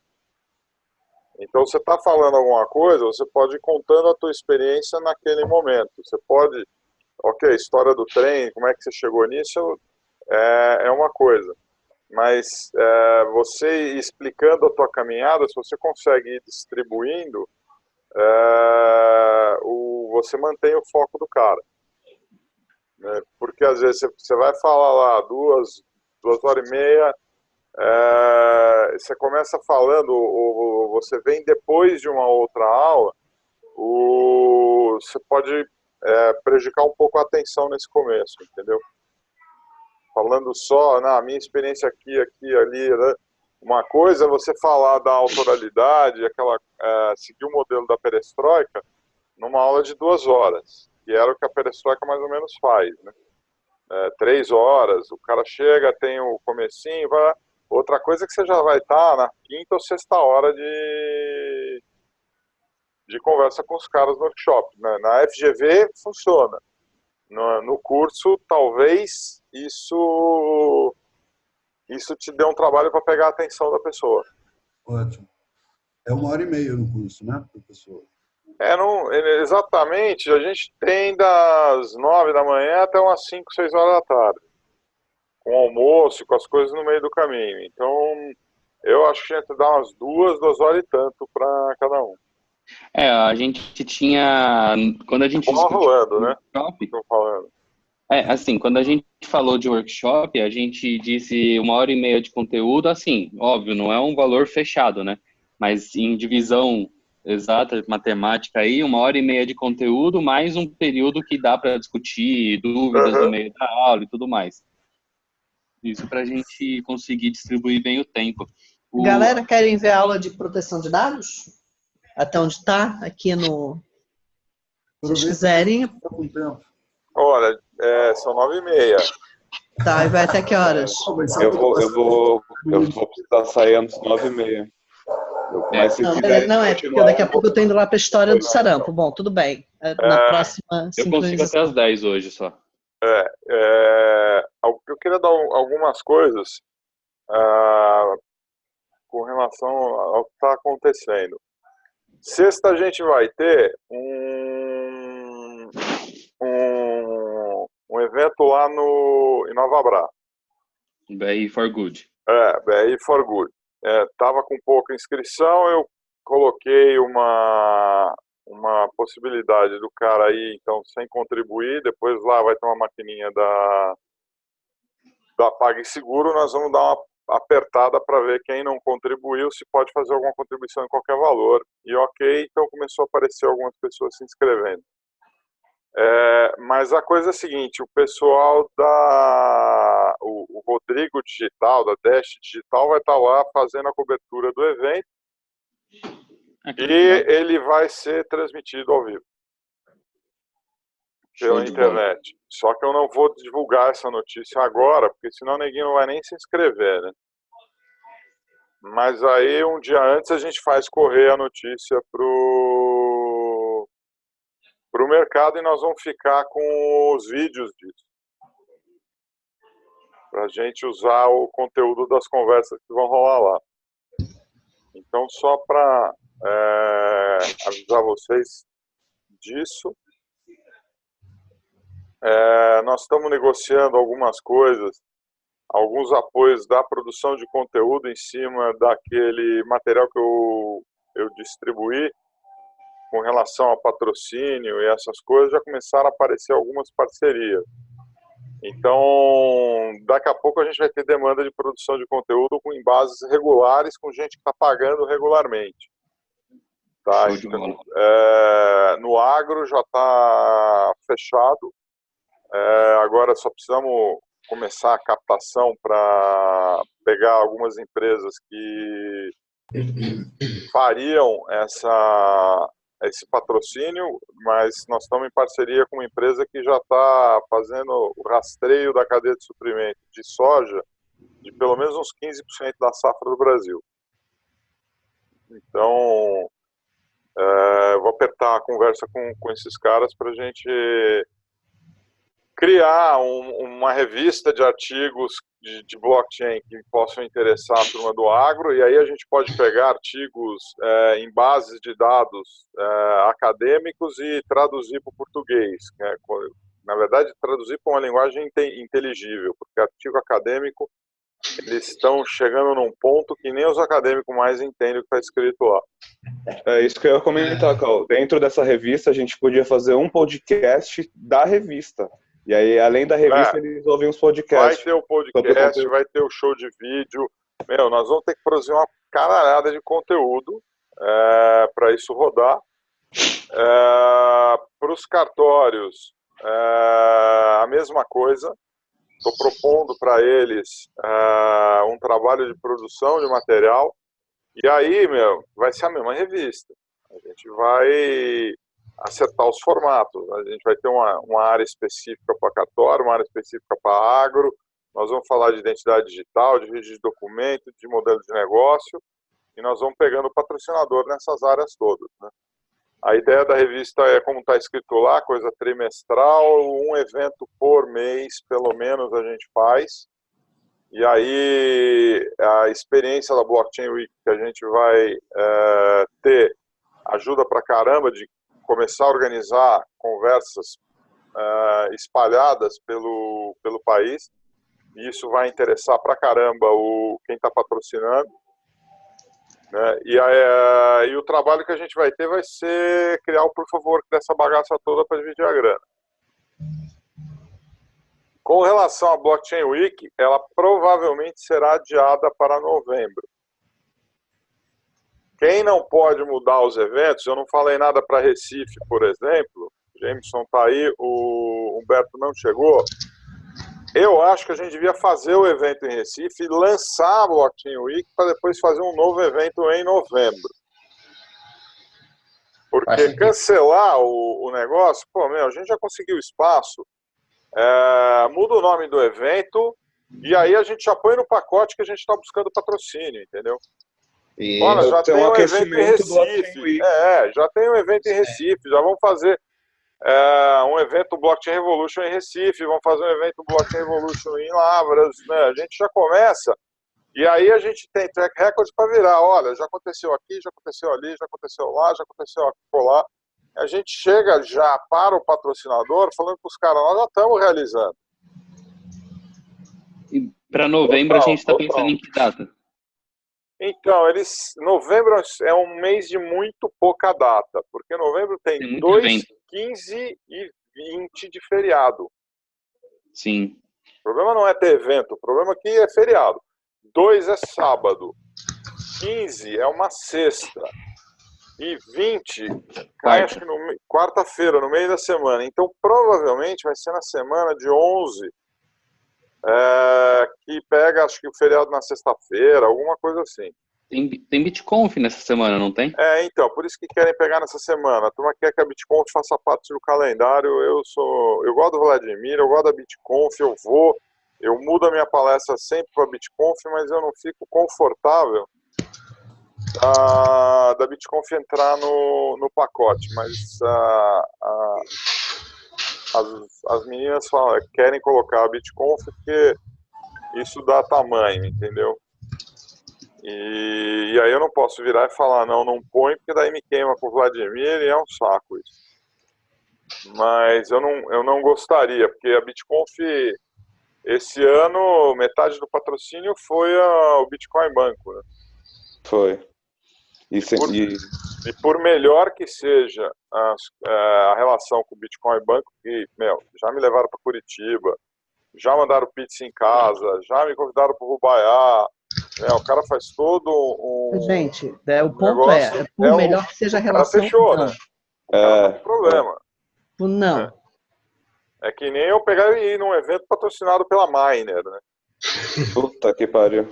Então, você está falando alguma coisa, você pode ir contando a tua experiência naquele momento. Você pode, história do trem, como é que você chegou nisso, é uma coisa. Mas você explicando a tua caminhada, se você consegue ir distribuindo, você mantém o foco do cara. Né? Porque às vezes você vai falar lá 2 horas e meia, você começa falando, ou você vem depois de uma outra aula, você pode prejudicar um pouco a atenção nesse começo, entendeu? Falando só, na minha experiência aqui, ali, né? Uma coisa é você falar da autoralidade, seguir o modelo da perestroika numa aula de 2 horas, que era o que a perestroika mais ou menos faz, né? 3 horas, o cara chega, tem o comecinho, vai. Outra coisa é que você já vai estar na 5ª ou 6ª hora de conversa com os caras no workshop. Né? Na FGV funciona. No curso, talvez isso te dê um trabalho para pegar a atenção da pessoa. Ótimo. É 1 hora e meia no curso, né, professor? Exatamente. A gente tem das 9 da manhã até umas 5, 6 horas da tarde. Com almoço, com as coisas no meio do caminho. Então, eu acho que a gente dá umas 2 horas e tanto para cada um. A gente tinha... Quando a gente rolando, né? Tô falando. Assim, quando a gente falou de workshop, a gente disse 1 hora e meia de conteúdo, assim, óbvio, não é um valor fechado, né? Mas em divisão exata, matemática aí, 1 hora e meia de conteúdo, mais um período que dá para discutir dúvidas no meio da aula e tudo mais. Isso para a gente conseguir distribuir bem o tempo. Galera, querem ver a aula de proteção de dados? Até onde está? Aqui no... Se vocês quiserem. Olha, são 9h30. Tá, e vai até que horas? Eu vou precisar sair antes de 9h30. Não, porque daqui a pouco eu tô indo lá para a história do sarampo. Bom, tudo bem. Na próxima eu consigo até as 10 hoje só. Eu queria dar algumas coisas com relação ao que está acontecendo. Sexta a gente vai ter um evento lá em Nova Bra. BR for Good. BR for Good. Tava com pouca inscrição, eu coloquei uma possibilidade do cara aí, então, sem contribuir. Depois lá vai ter uma maquininha da PagSeguro, nós vamos dar uma apertada para ver quem não contribuiu, se pode fazer alguma contribuição em qualquer valor. E então começou a aparecer algumas pessoas se inscrevendo. Mas a coisa é a seguinte, o pessoal o Rodrigo Digital, da Dash Digital, vai estar lá fazendo a cobertura do evento e ele vai ser transmitido ao vivo pela internet. Só que eu não vou divulgar essa notícia agora, porque senão ninguém não vai nem se inscrever, né? Mas aí, um dia antes, a gente faz correr a notícia pro mercado e nós vamos ficar com os vídeos disso. Pra gente usar o conteúdo das conversas que vão rolar lá. Então, só para avisar vocês disso. Nós estamos negociando algumas coisas alguns apoios da produção de conteúdo em cima daquele material que eu distribuí, com relação ao patrocínio e essas coisas, já começaram a aparecer algumas parcerias. Então, daqui a pouco a gente vai ter demanda de produção de conteúdo em bases regulares, com gente que está pagando regularmente. Tá? Então, no agro já está fechado. Agora só precisamos começar a captação para pegar algumas empresas que fariam esse patrocínio, mas nós estamos em parceria com uma empresa que já está fazendo o rastreio da cadeia de suprimento de soja de pelo menos uns 15% da safra do Brasil. Então, vou apertar a conversa com esses caras para a gente criar uma revista de artigos de blockchain que possam interessar a turma do agro, e aí a gente pode pegar artigos em bases de dados acadêmicos e traduzir para o português. Né? Na verdade, traduzir para uma linguagem inteligível, porque artigo acadêmico, eles estão chegando num ponto que nem os acadêmicos mais entendem o que está escrito lá. É isso que eu ia comentar, Cal. Dentro dessa revista, a gente podia fazer um podcast da revista. E aí, além da revista, eles ouvem os podcasts. Vai ter o podcast, vai ter o show de vídeo. Nós vamos ter que produzir uma caralhada de conteúdo para isso rodar. Para os cartórios, a mesma coisa. Estou propondo para eles um trabalho de produção de material. E aí, vai ser a mesma revista. A gente vai acertar os formatos. A gente vai ter uma área específica para cartório, uma área específica para agro. Nós vamos falar de identidade digital, de registro de documento, de modelo de negócio. E nós vamos pegando patrocinador nessas áreas todas. Né? A ideia da revista é, como está escrito lá, coisa trimestral, um evento por mês, pelo menos, a gente faz. E aí, a experiência da Blockchain Week que a gente vai ter ajuda pra caramba de começar a organizar conversas espalhadas pelo país. E isso vai interessar pra caramba quem está patrocinando. Né? E o trabalho que a gente vai ter vai ser criar o por favor dessa bagaça toda para dividir a grana. Com relação à Blockchain Week, ela provavelmente será adiada para novembro. Quem não pode mudar os eventos, eu não falei nada para Recife, por exemplo, o Jameson está aí, o Humberto não chegou. Eu acho que a gente devia fazer o evento em Recife e lançar a Blockchain Week para depois fazer um novo evento em novembro. Porque cancelar o negócio, a gente já conseguiu espaço, muda o nome do evento e aí a gente já põe no pacote que a gente está buscando patrocínio, entendeu? E olha, já tem um evento em Recife. Já tem um evento em Recife, já vamos fazer um evento Blockchain Revolution em Recife, vamos fazer um evento Blockchain Revolution em Lavras, né? A gente já começa, e aí a gente tem track records para virar, olha, já aconteceu aqui, já aconteceu ali, já aconteceu lá, já aconteceu lá. A gente chega já para o patrocinador falando para os caras, nós já estamos realizando. E para novembro a gente está pensando em que data? Então, novembro é um mês de muito pouca data, porque novembro tem 2, 15 e 20 de feriado. Sim. O problema não é ter evento, o problema aqui é feriado. 2 é sábado, 15 é uma sexta e 20 cai, acho que quarta-feira, no meio da semana. Então, provavelmente vai ser na semana de 11, que pega, acho que o feriado na sexta-feira, alguma coisa assim. Tem BitConf nessa semana, não tem? Então, por isso que querem pegar nessa semana. A turma quer que a BitConf faça parte do calendário. Eu gosto do Vladimir, eu gosto da BitConf, eu mudo a minha palestra sempre para a BitConf, mas eu não fico confortável da BitConf entrar no pacote. Mas as meninas querem colocar a BitConf porque isso dá tamanho, entendeu? E aí eu não posso virar e falar, não põe, porque daí me queima com o Vladimir e é um saco isso. Mas eu não gostaria, porque a BitConf esse ano, metade do patrocínio foi o Bitcoin Banco, né? Foi. E por melhor que seja a relação com o Bitcoin Banco, que, já me levaram para Curitiba, já mandaram pizza em casa, já me convidaram para o Rubaiá, o cara faz todo um... Gente, o ponto negócio, por melhor que seja a relação... Fechou, não. Né? Não tem problema. Não. É que nem eu pegar e ir num evento patrocinado pela Miner, né? Puta que pariu.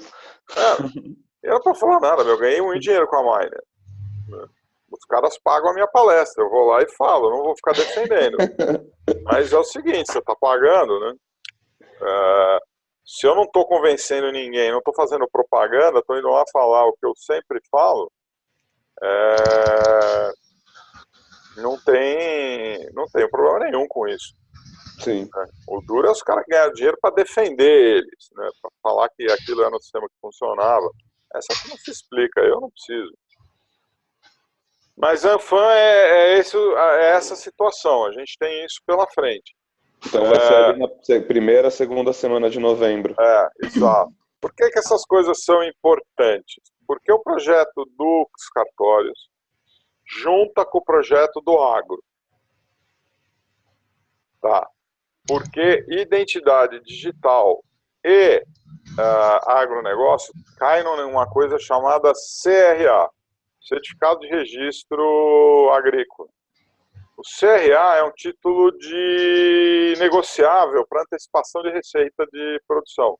Eu não tô falando nada, eu ganhei muito dinheiro com a Miner. Os caras pagam a minha palestra, eu vou lá e falo, não vou ficar defendendo. Mas é o seguinte, você tá pagando, né? Se eu não estou convencendo ninguém, não estou fazendo propaganda, estou indo lá falar o que eu sempre falo, não tem problema nenhum com isso. Sim. O duro é os caras ganhar dinheiro para defender eles, né? Para falar que aquilo era um sistema que funcionava. Essa aqui não se explica, eu não preciso. Mas Anfam é essa situação, a gente tem isso pela frente. Então vai ser ali na primeira, segunda semana de novembro. Exato. Por que essas coisas são importantes? Porque o projeto dos cartórios junta com o projeto do agro. Tá? Porque identidade digital e agronegócio caem numa coisa chamada CRA, Certificado de Registro Agrícola. O CRA é um título de negociável para antecipação de receita de produção.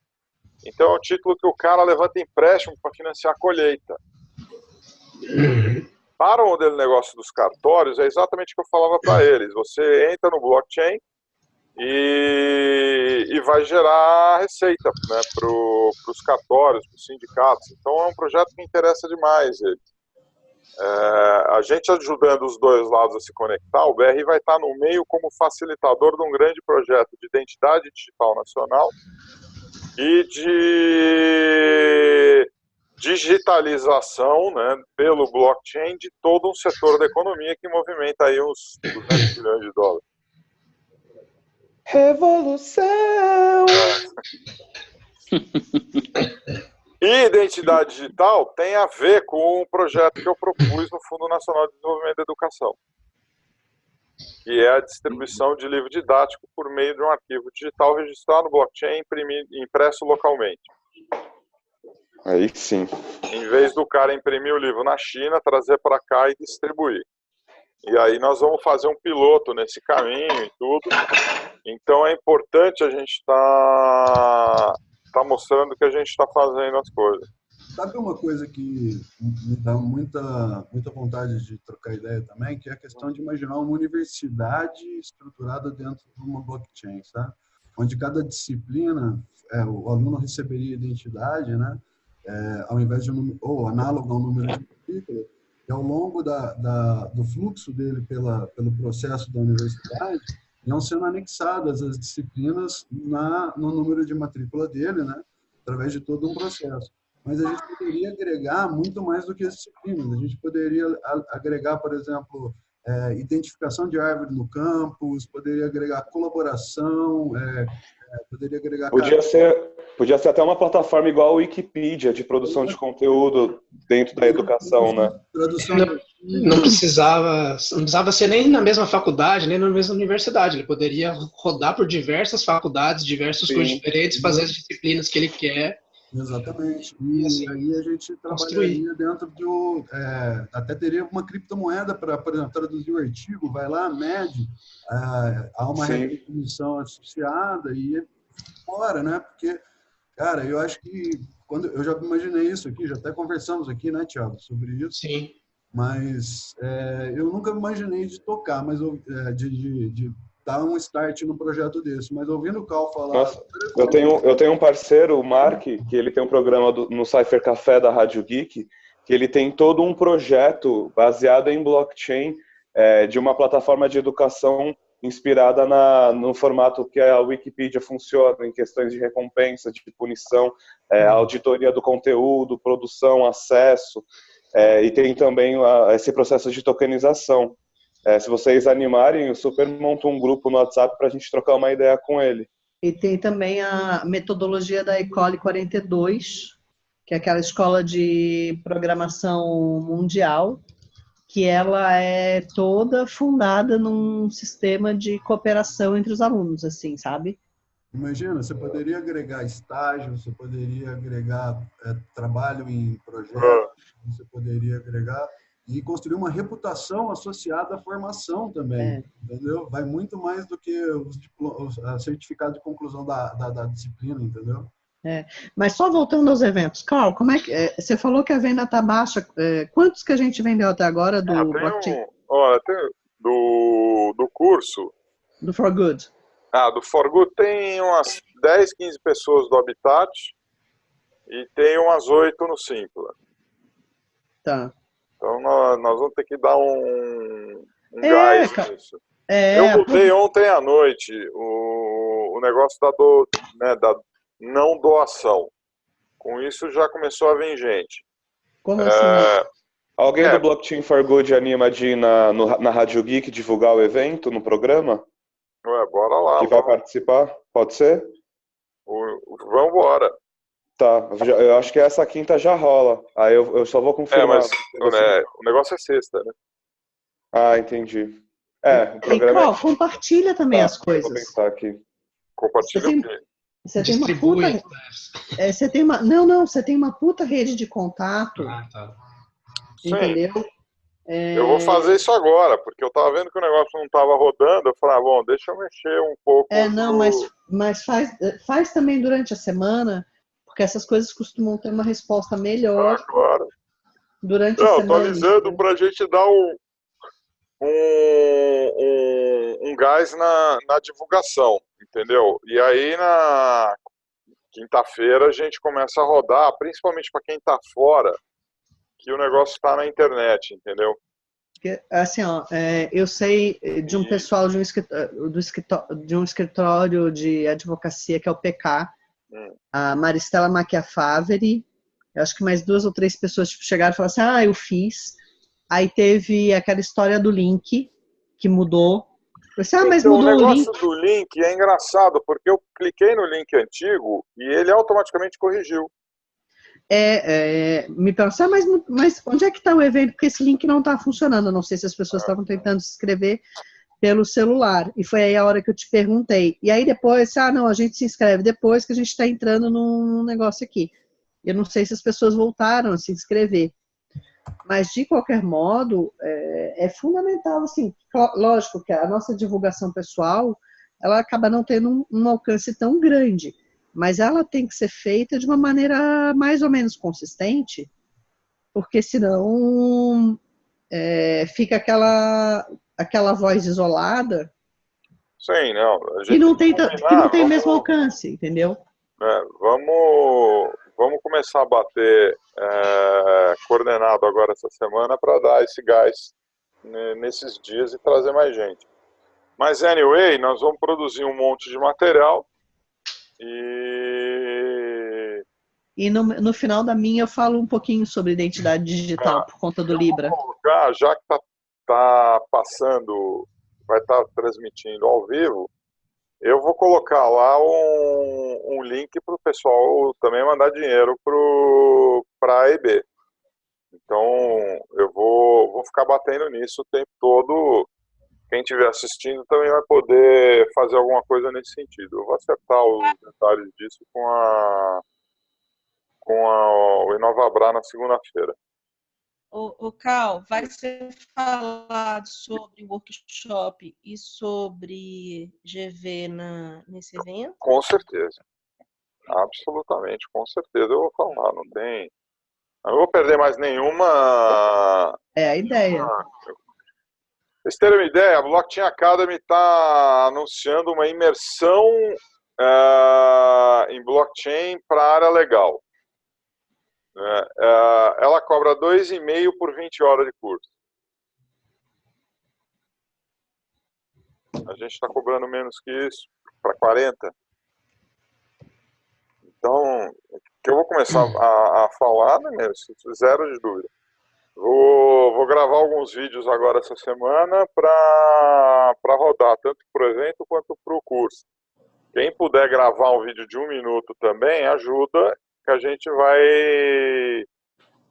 Então, é um título que o cara levanta empréstimo para financiar a colheita. Para o modelo de negócio dos cartórios, é exatamente o que eu falava para eles. Você entra no blockchain e vai gerar receita, né, para os cartórios, para os sindicatos. Então, é um projeto que interessa demais eles. A gente ajudando os dois lados a se conectar, o BR vai estar no meio como facilitador de um grande projeto de identidade digital nacional e de digitalização, né, pelo blockchain de todo um setor da economia que movimenta aí uns 200 bilhões de dólares. Revolução! E identidade digital tem a ver com o projeto que eu propus no Fundo Nacional de Desenvolvimento da Educação, que é a distribuição de livro didático por meio de um arquivo digital registrado no blockchain e impresso localmente. Aí sim. Em vez do cara imprimir o livro na China, trazer para cá e distribuir. E aí nós vamos fazer um piloto nesse caminho e tudo. Então é importante a gente estar mostrando que a gente está fazendo as coisas. Sabe uma coisa que me dá muita vontade de trocar ideia também, que é a questão de imaginar uma universidade estruturada dentro de uma blockchain, sabe? Onde cada disciplina, o aluno receberia identidade, né? Ao invés de ou análogo ao número de matrícula, e ao longo do fluxo dele pelo processo da universidade, iam sendo anexadas as disciplinas no número de matrícula dele, né? Através de todo um processo. Mas a gente poderia agregar muito mais do que as disciplinas. A gente poderia agregar, por exemplo, identificação de árvore no campus, poderia agregar colaboração, poderia agregar... Podia ser até uma plataforma igual a Wikipedia, de produção de conteúdo dentro da educação, né? Não precisava ser nem na mesma faculdade, nem na mesma universidade. Ele poderia rodar por diversas faculdades, diversos cursos diferentes, fazer as disciplinas que ele quer. Exatamente. E assim, aí a gente trabalharia dentro do... até teria uma criptomoeda para, por exemplo, traduzir o artigo, vai lá, mede, há uma recomissão associada e fora, né? Porque, cara, eu acho que eu já imaginei isso aqui, já até conversamos aqui, né, Thiago, sobre isso. Sim. Mas eu nunca imaginei de tocar, mas de dar um start num projeto desse. Mas ouvindo o Cal falar... Nossa, eu tenho um parceiro, o Mark, que ele tem um programa no Cypher Café da Rádio Geek, que ele tem todo um projeto baseado em blockchain de uma plataforma de educação inspirada no formato que a Wikipedia funciona, em questões de recompensa, de punição, auditoria do conteúdo, produção, acesso, e tem também esse processo de tokenização. Se vocês animarem, eu super monto um grupo no WhatsApp para a gente trocar uma ideia com ele. E tem também a metodologia da Ecole 42, que é aquela escola de programação mundial, que ela é toda fundada num sistema de cooperação entre os alunos, assim, sabe? Imagina, você poderia agregar estágio, você poderia agregar trabalho em projetos, você poderia agregar e construir uma reputação associada à formação também, entendeu? Vai muito mais do que os certificados de conclusão da disciplina, entendeu? Mas só voltando aos eventos, Carl, como é que você falou que a venda está baixa? Quantos que a gente vendeu até agora do blockchain? Tem do curso. Do For Good. Do For Good tem umas 10, 15 pessoas do Habitat e tem umas 8 no Simpla. Tá. Então nós vamos ter que dar um gás nisso. Eu mudei ontem à noite o negócio da não doação. Com isso já começou a vir gente. Como assim? Alguém do Blockchain for Good anima de ir na Rádio Geek divulgar o evento no programa? Bora lá. Que vai participar? Pode ser? Vamos embora. Tá, eu acho que essa quinta já rola. Aí eu só vou confirmar. Mas o negócio é sexta, né? Ah, entendi. O programa Carl, compartilha também as coisas. Vou pensar aqui. Compartilha o quê? Você tem uma puta... você tem uma puta rede de contato. Tá. Entendeu? Eu vou fazer isso agora, porque eu tava vendo que o negócio não tava rodando. Eu falei, bom, deixa eu mexer um pouco. Mas faz também durante a semana, porque essas coisas costumam ter uma resposta melhor durante a semana. Atualizando pra gente dar um gás na divulgação, entendeu? E aí na quinta-feira a gente começa a rodar, principalmente para quem tá fora, que o negócio está na internet, entendeu? Assim, eu sei de um pessoal de um escritório de advocacia que é o PK, a Maristela Machiafaveri, eu acho que mais 2 ou 3 pessoas chegaram e falaram assim, eu fiz. Aí teve aquela história do link, que mudou. Eu disse, mas então, mudou o o link. negócio do link é engraçado, porque eu cliquei no link antigo e ele automaticamente corrigiu. Me pensaram, mas onde é que está o evento? Porque esse link não está funcionando. Eu não sei se as pessoas estavam tentando se inscrever pelo celular. E foi aí a hora que eu te perguntei. E aí depois, não, a gente se inscreve depois que a gente está entrando num negócio aqui. Eu não sei se as pessoas voltaram a se inscrever. Mas, de qualquer modo, é fundamental, assim, lógico que a nossa divulgação pessoal, ela acaba não tendo um alcance tão grande, mas ela tem que ser feita de uma maneira mais ou menos consistente, porque senão fica aquela voz isolada. Sim, não. Que não tem mesmo alcance, entendeu? Vamos começar a bater coordenado agora essa semana para dar esse gás nesses dias e trazer mais gente. Mas, anyway, nós vamos produzir um monte de material e no final da minha eu falo um pouquinho sobre identidade digital por conta do Libra. Já que tá passando, vai estar transmitindo ao vivo, eu vou colocar lá um link para o pessoal também mandar dinheiro para a EB. Então, eu vou ficar batendo nisso o tempo todo. Quem estiver assistindo também vai poder fazer alguma coisa nesse sentido. Eu vou acertar os detalhes disso com o Inovabra na segunda-feira. O Cal, vai ser falado sobre workshop e sobre GV nesse evento? Com certeza. Absolutamente, com certeza eu vou falar. Eu não vou perder mais nenhuma... É a ideia. Pra vocês terem uma ideia, a Blockchain Academy está anunciando uma imersão em blockchain para a área legal. Ela cobra 2,5 por 20 horas de curso. A gente está cobrando menos que isso, para 40. Então, que eu vou começar a falar, né, zero de dúvida. Vou gravar alguns vídeos agora essa semana para rodar, tanto para o evento quanto para o curso. Quem puder gravar um vídeo de 1 minuto também, ajuda, que a gente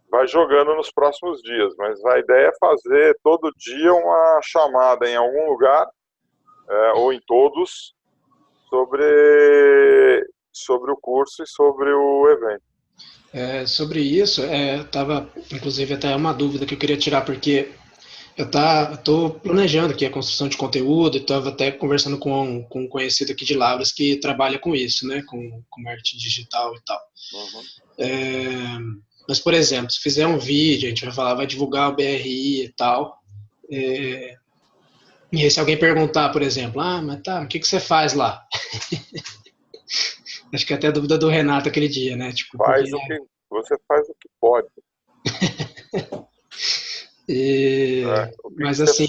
vai jogando nos próximos dias. Mas a ideia é fazer todo dia uma chamada em algum lugar, ou em todos, sobre o curso e sobre o evento. Sobre isso, tava, inclusive, até uma dúvida que eu queria tirar, porque eu estou planejando aqui a construção de conteúdo e estava até conversando com um conhecido aqui de Lavras que trabalha com isso, né, com marketing digital e tal. Uhum. Mas, por exemplo, se fizer um vídeo, a gente vai falar, vai divulgar o BRI e tal, e aí se alguém perguntar, por exemplo, mas tá, o que você faz lá? Acho que até a dúvida do Renato aquele dia, né? Tipo, Você faz o que pode. Mas assim,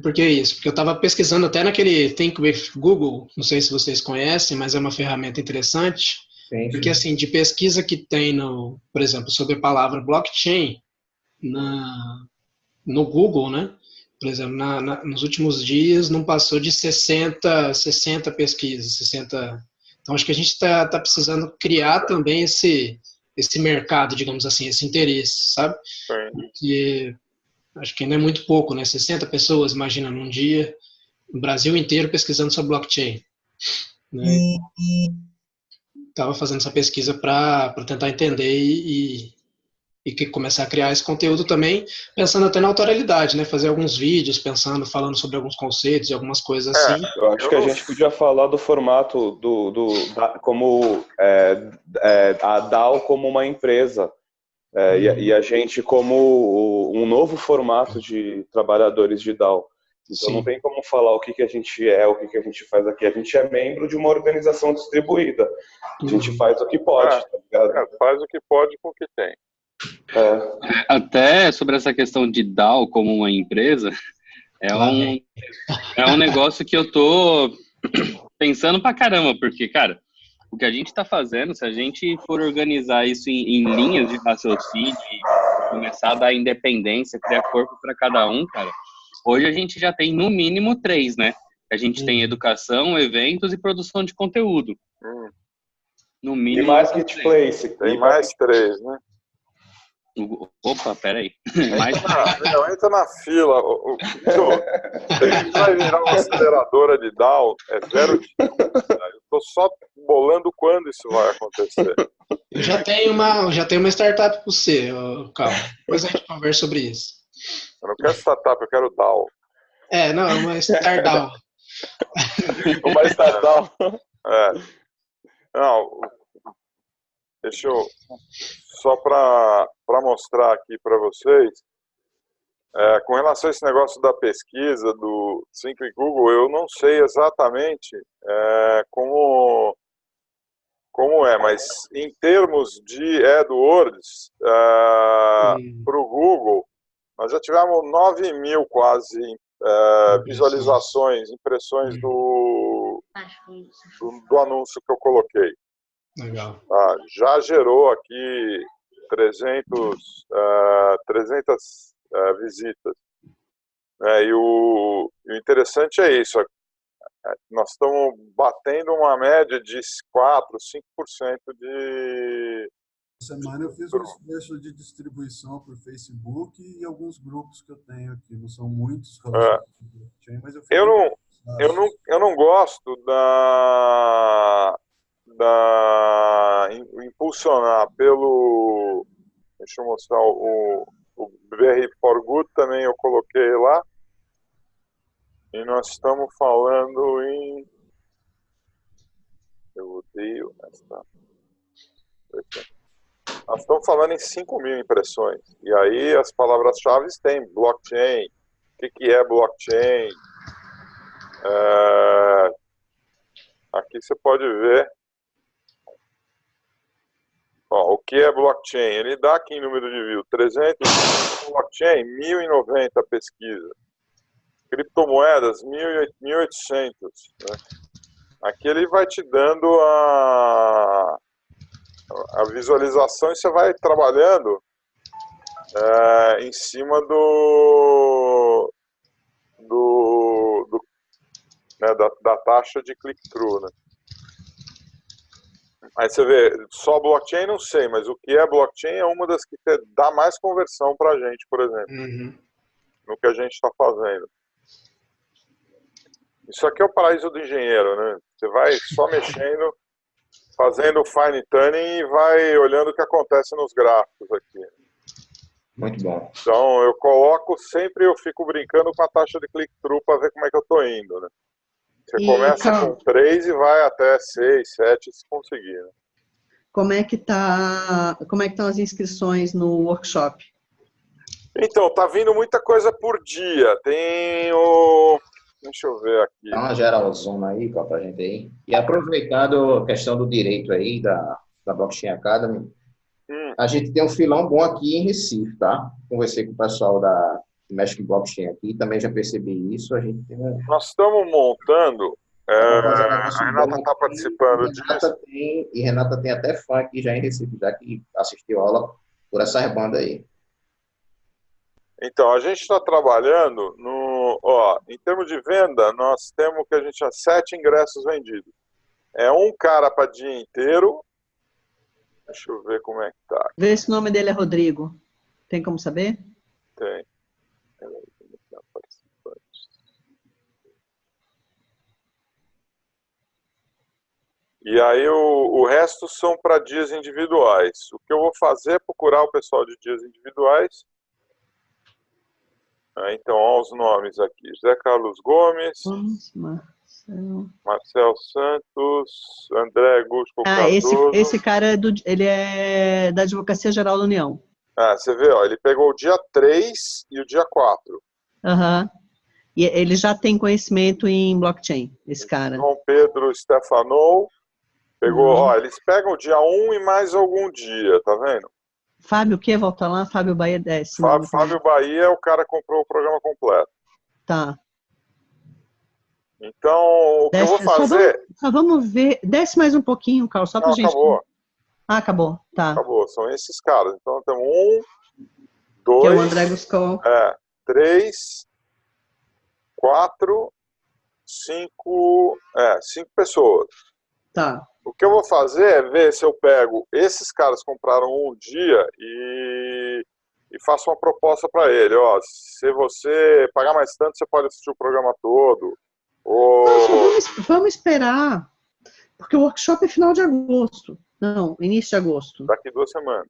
por que isso? Porque eu estava pesquisando até naquele Think with Google, não sei se vocês conhecem, mas é uma ferramenta interessante, sim. Porque assim, de pesquisa que tem, por exemplo, sobre a palavra blockchain no Google, né? Por exemplo, nos últimos dias não passou de 60 pesquisas, 60. Então acho que a gente está precisando criar também esse mercado, digamos assim, esse interesse, sabe? Porque acho que ainda é muito pouco, né? 60 pessoas, imagina, num dia, no Brasil inteiro pesquisando sobre blockchain. Né? Estava fazendo essa pesquisa para tentar entender e começar a criar esse conteúdo também, pensando até na autoralidade, né? Fazer alguns vídeos, falando sobre alguns conceitos e algumas coisas assim. Eu acho que a gente podia falar do formato como a DAO como uma empresa. E a gente como um novo formato de trabalhadores de DAO. Então Sim. Não tem como falar o que a gente o que a gente faz aqui. A gente é membro de uma organização distribuída. A gente faz o que pode, tá ligado? Faz o que pode com o que tem. Até sobre essa questão de DAO como uma empresa, é um negócio que eu tô pensando pra caramba, porque, cara, o que a gente tá fazendo, se a gente for organizar isso em linhas de raciocínio e começar a dar independência, criar corpo para cada um, cara, hoje a gente já tem no mínimo 3, né? A gente tem educação, eventos e produção de conteúdo. No mínimo. E marketplace. Tem mais 3, né? Opa, peraí. Entra na fila. Vai virar uma aceleradora de DAO, zero de... Eu tô só bolando quando isso vai acontecer. Eu já tenho uma startup para você, calma. Depois a gente conversa sobre isso. Eu não quero startup, eu quero DAO. Não, uma startup. Uma startup. Não, deixa eu... Só para mostrar aqui para vocês, com relação a esse negócio da pesquisa do Think with Google, eu não sei exatamente como é, mas em termos de AdWords, para o Google, nós já tivemos 9 mil quase visualizações, impressões do anúncio que eu coloquei. Legal. Já gerou aqui 300 visitas. E o interessante é isso. Nós estamos batendo uma média de 4, 5% de... Semana eu fiz um esforço de distribuição por Facebook e alguns grupos que eu tenho aqui. Não são muitos relacionados com blockchain, mas eu não gosto impulsionar pelo... Deixa eu mostrar o BR for Good também eu coloquei lá. E nós estamos falando em... Eu odeio essa... Nós estamos falando em 5 mil impressões. E aí as palavras-chave tem blockchain, o que é blockchain. Aqui você pode ver o que é blockchain. Ele dá aqui em número de views, 300, blockchain, 1.090 pesquisa. Criptomoedas, 1.800. Né? Aqui ele vai te dando a visualização e você vai trabalhando em cima né, da taxa de click-through, né? Aí você vê, só blockchain não sei, mas o que é blockchain é uma das que dá mais conversão para a gente, por exemplo, no que a gente está fazendo. Isso aqui é o paraíso do engenheiro, né? Você vai só mexendo, fazendo fine tuning e vai olhando o que acontece nos gráficos aqui. Muito bom. Então, eu coloco sempre, eu fico brincando com a taxa de click-through para ver como é que eu tô indo, né? Você começa com 3 e vai até 6, 7, se conseguir, né? Como é que estão as inscrições no workshop? Então, tá vindo muita coisa por dia. Tem o... Deixa eu ver aqui. Dá uma geralzona aí, pra gente aí. E aproveitando a questão do direito aí, da Blockchain Academy, a gente tem um filão bom aqui em Recife, tá? Conversei com o pessoal que mexe com blockchain aqui, também já percebi isso. A gente tem Nós estamos montando, a Renata está participando disso. E Renata tem até fã aqui já em Recife, já que assistiu a aula por essas bandas aí. Então, a gente está trabalhando em termos de venda, nós temos o que a gente chama 7 ingressos vendidos. É um cara para dia inteiro. Deixa eu ver como é que tá. Vê se o nome dele é Rodrigo. Tem como saber? Tem. E aí o resto são para dias individuais. O que eu vou fazer é procurar o pessoal de dias individuais. Então, olha os nomes aqui. José Carlos Gomes, Marcel Santos, André Gusco Cardoso. Esse cara ele é da Advocacia Geral da União. Você vê, ó, ele pegou o dia 3 e o dia 4. E ele já tem conhecimento em blockchain, esse cara. João Pedro Stefano pegou, ó, eles pegam o dia 1 e mais algum dia, tá vendo? Fábio o quê? Volta lá, Fábio Bahia 10. Fábio Bahia é o cara que comprou o programa completo. Tá. Então, o que eu vou fazer... Só vamos ver, desce mais um pouquinho, Carlos, só pra gente... Acabou. Acabou, tá. Acabou, são esses caras. Então, temos 1, 2... Que é o André Guscon. 3, 4, 5... 5 pessoas. Tá. O que eu vou fazer é ver se eu pego esses caras que compraram um dia e faço uma proposta para ele. Ó, se você pagar mais tanto, você pode assistir o programa todo. Vamos esperar, porque o workshop é final de agosto. Não, início de agosto. Daqui 2 semanas.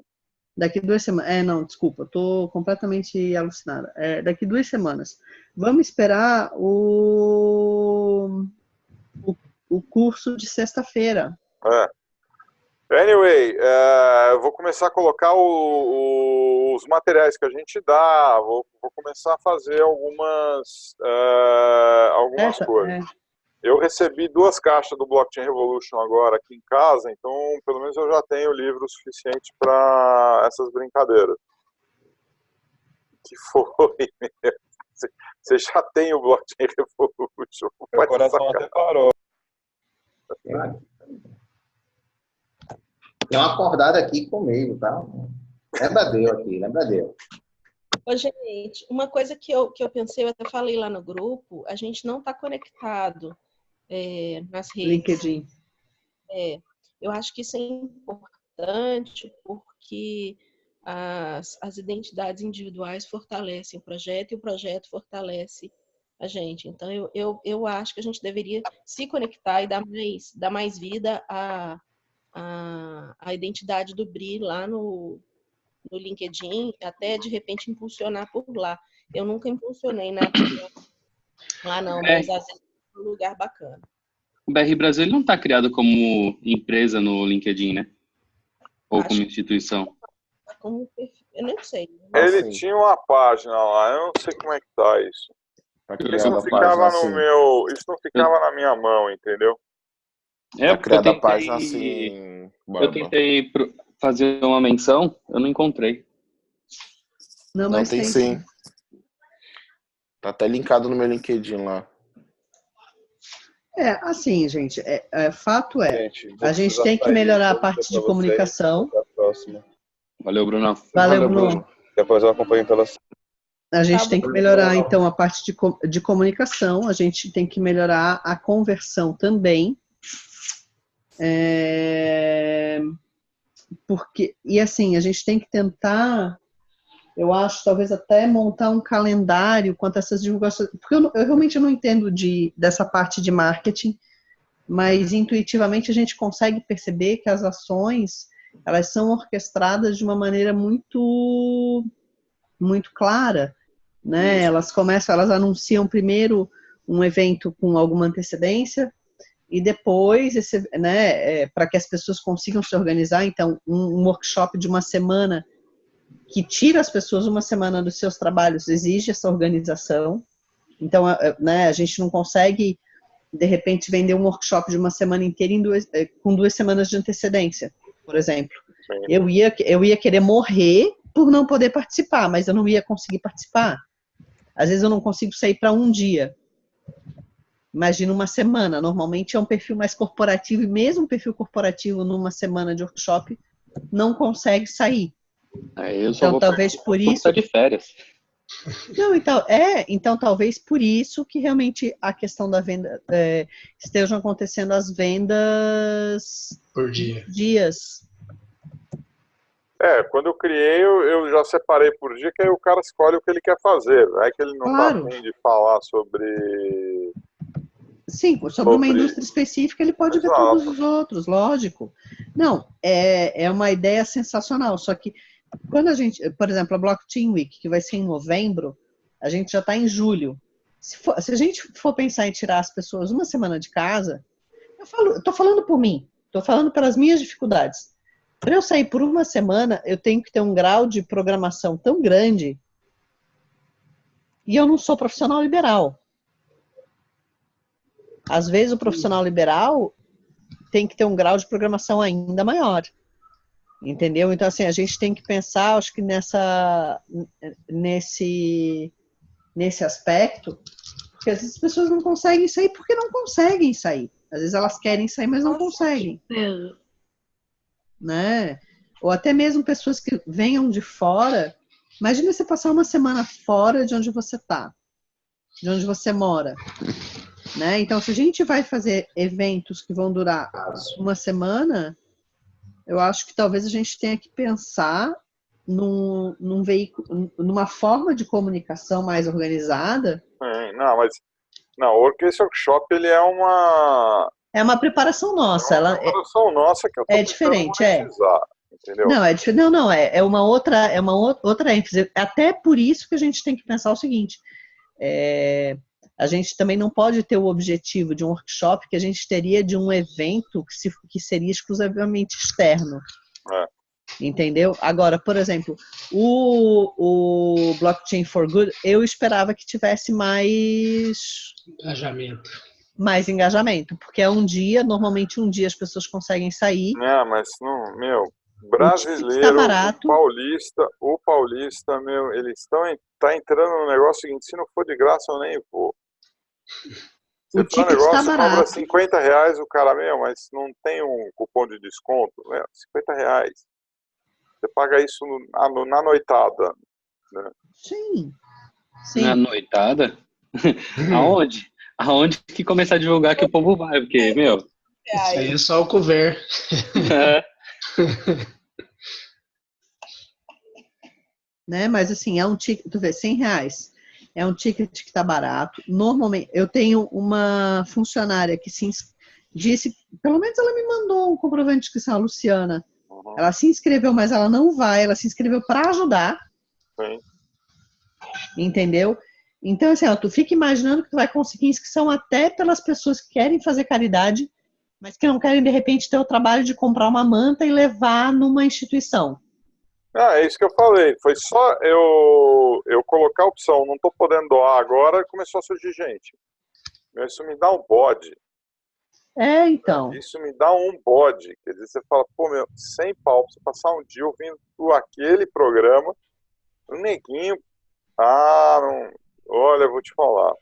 Daqui 2 semanas. Não, desculpa, eu tô completamente alucinada. Daqui 2 semanas. Vamos esperar o curso de sexta-feira. Anyway, eu vou começar a colocar os materiais que a gente dá, vou começar a fazer algumas coisas. Eu recebi 2 caixas do Blockchain Revolution agora aqui em casa, então pelo menos eu já tenho livro suficiente para essas brincadeiras. Que foi, você já tem o Blockchain Revolution. Meu coração até parou. Tem uma acordada aqui comigo, tá? Lembra deu. Ô, gente, uma coisa que eu pensei, eu até falei lá no grupo, a gente não está conectado nas redes. LinkedIn. Eu acho que isso é importante porque as identidades individuais fortalecem o projeto e o projeto fortalece a gente. Então, eu acho que a gente deveria se conectar e dar mais vida à identidade do BRI lá no LinkedIn, até de repente impulsionar por lá. Eu nunca impulsionei nada lá não, mas às vezes é um lugar bacana. O BR Brasil não está criado como empresa no LinkedIn, né? Ou como instituição? Como perfil, eu nem sei. Ele tinha uma página lá, eu não sei como é que tá isso. Isso não ficava isso não ficava na minha mão, entendeu? Porque eu página assim. Eu tentei fazer uma menção, eu não encontrei. Não, mas tem sim. Tá até linkado no meu LinkedIn lá. Assim, gente, fato a gente tem que melhorar a parte de comunicação. Até a próxima. Valeu, Bruno. Valeu, Bruno. Depois eu acompanho pela... A gente tem que melhorar, então, a parte de comunicação, a gente tem que melhorar a conversão também. E assim, a gente tem que tentar, eu acho, talvez até montar um calendário quanto a essas divulgações, porque eu realmente não entendo dessa parte de marketing, mas intuitivamente a gente consegue perceber que as ações, elas são orquestradas de uma maneira muito clara, né? Elas anunciam primeiro um evento com alguma antecedência e depois, para que as pessoas consigam se organizar, então um workshop de uma semana que tira as pessoas uma semana dos seus trabalhos exige essa organização. Então, a gente não consegue de repente vender um workshop de uma semana inteira com 2 semanas de antecedência, por exemplo. Eu ia querer morrer por não poder participar, mas eu não ia conseguir participar. Às vezes eu não consigo sair para um dia. Imagina uma semana. Normalmente é um perfil mais corporativo, e mesmo um perfil corporativo numa semana de workshop não consegue sair. Então talvez por isso... de férias. Não, então talvez por isso que realmente a questão da venda estejam acontecendo as vendas por dias. Quando eu criei, eu já separei por dia, que aí o cara escolhe o que ele quer fazer. Não é que ele não está afim de falar sobre... Sim, sobre uma indústria específica, ele pode ver todos os outros, lógico. Não, é uma ideia sensacional, só que quando a gente, por exemplo, a Blockchain Week, que vai ser em novembro, a gente já está em julho. Se a gente for pensar em tirar as pessoas uma semana de casa, eu estou falando por mim, estou falando pelas minhas dificuldades. Para eu sair por uma semana, eu tenho que ter um grau de programação tão grande, e eu não sou profissional liberal. Às vezes o profissional liberal tem que ter um grau de programação ainda maior. Entendeu? Então, assim, a gente tem que pensar, acho que nesse aspecto, porque às vezes as pessoas não conseguem sair porque não conseguem sair. Às vezes elas querem sair, mas não conseguem. Né? Ou até mesmo pessoas que venham de fora. Imagina você passar uma semana fora de onde você está, de onde você mora. Né? Então, se a gente vai fazer eventos que vão durar uma semana, eu acho que talvez a gente tenha que pensar num veículo, numa forma de comunicação mais organizada. Esse workshop, ele é uma... É uma preparação nossa. É uma preparação nossa que eu tô diferente, entendeu? Não, é uma outra ênfase. Até por isso que a gente tem que pensar o seguinte, a gente também não pode ter o objetivo de um workshop que a gente teria de um evento que seria exclusivamente externo. Entendeu? Agora, por exemplo, o Blockchain for Good, eu esperava que tivesse mais engajamento, porque é um dia, normalmente um dia as pessoas conseguem sair. Mas não, brasileiro, tá barato. O paulista, eles tá entrando no negócio seguinte, se não for de graça eu nem vou. O ticket tá barato. Cobra R$50, o cara, mas não tem um cupom de desconto, R$50. Você paga isso na noitada. Né? Sim. Na noitada? Aonde? Aonde que começar a divulgar que o povo vai? Porque, Isso aí é só o couvert. Né? Mas assim, é um ticket, tu vê, R$100. É um ticket que está barato. Normalmente, eu tenho uma funcionária que disse, pelo menos ela me mandou um comprovante de inscrição, a Luciana. Ela se inscreveu, mas ela não vai, ela se inscreveu para ajudar. Sim. Entendeu? Então, assim, tu fica imaginando que tu vai conseguir inscrição até pelas pessoas que querem fazer caridade, mas que não querem, de repente, ter o trabalho de comprar uma manta e levar numa instituição. É isso que eu falei. Foi só eu colocar a opção, não estou podendo doar agora, começou a surgir gente. Isso me dá um bode. Então. Isso me dá um bode. Quer dizer, você fala, 100 pau, você passar um dia ouvindo aquele programa, um neguinho, olha, eu vou te falar.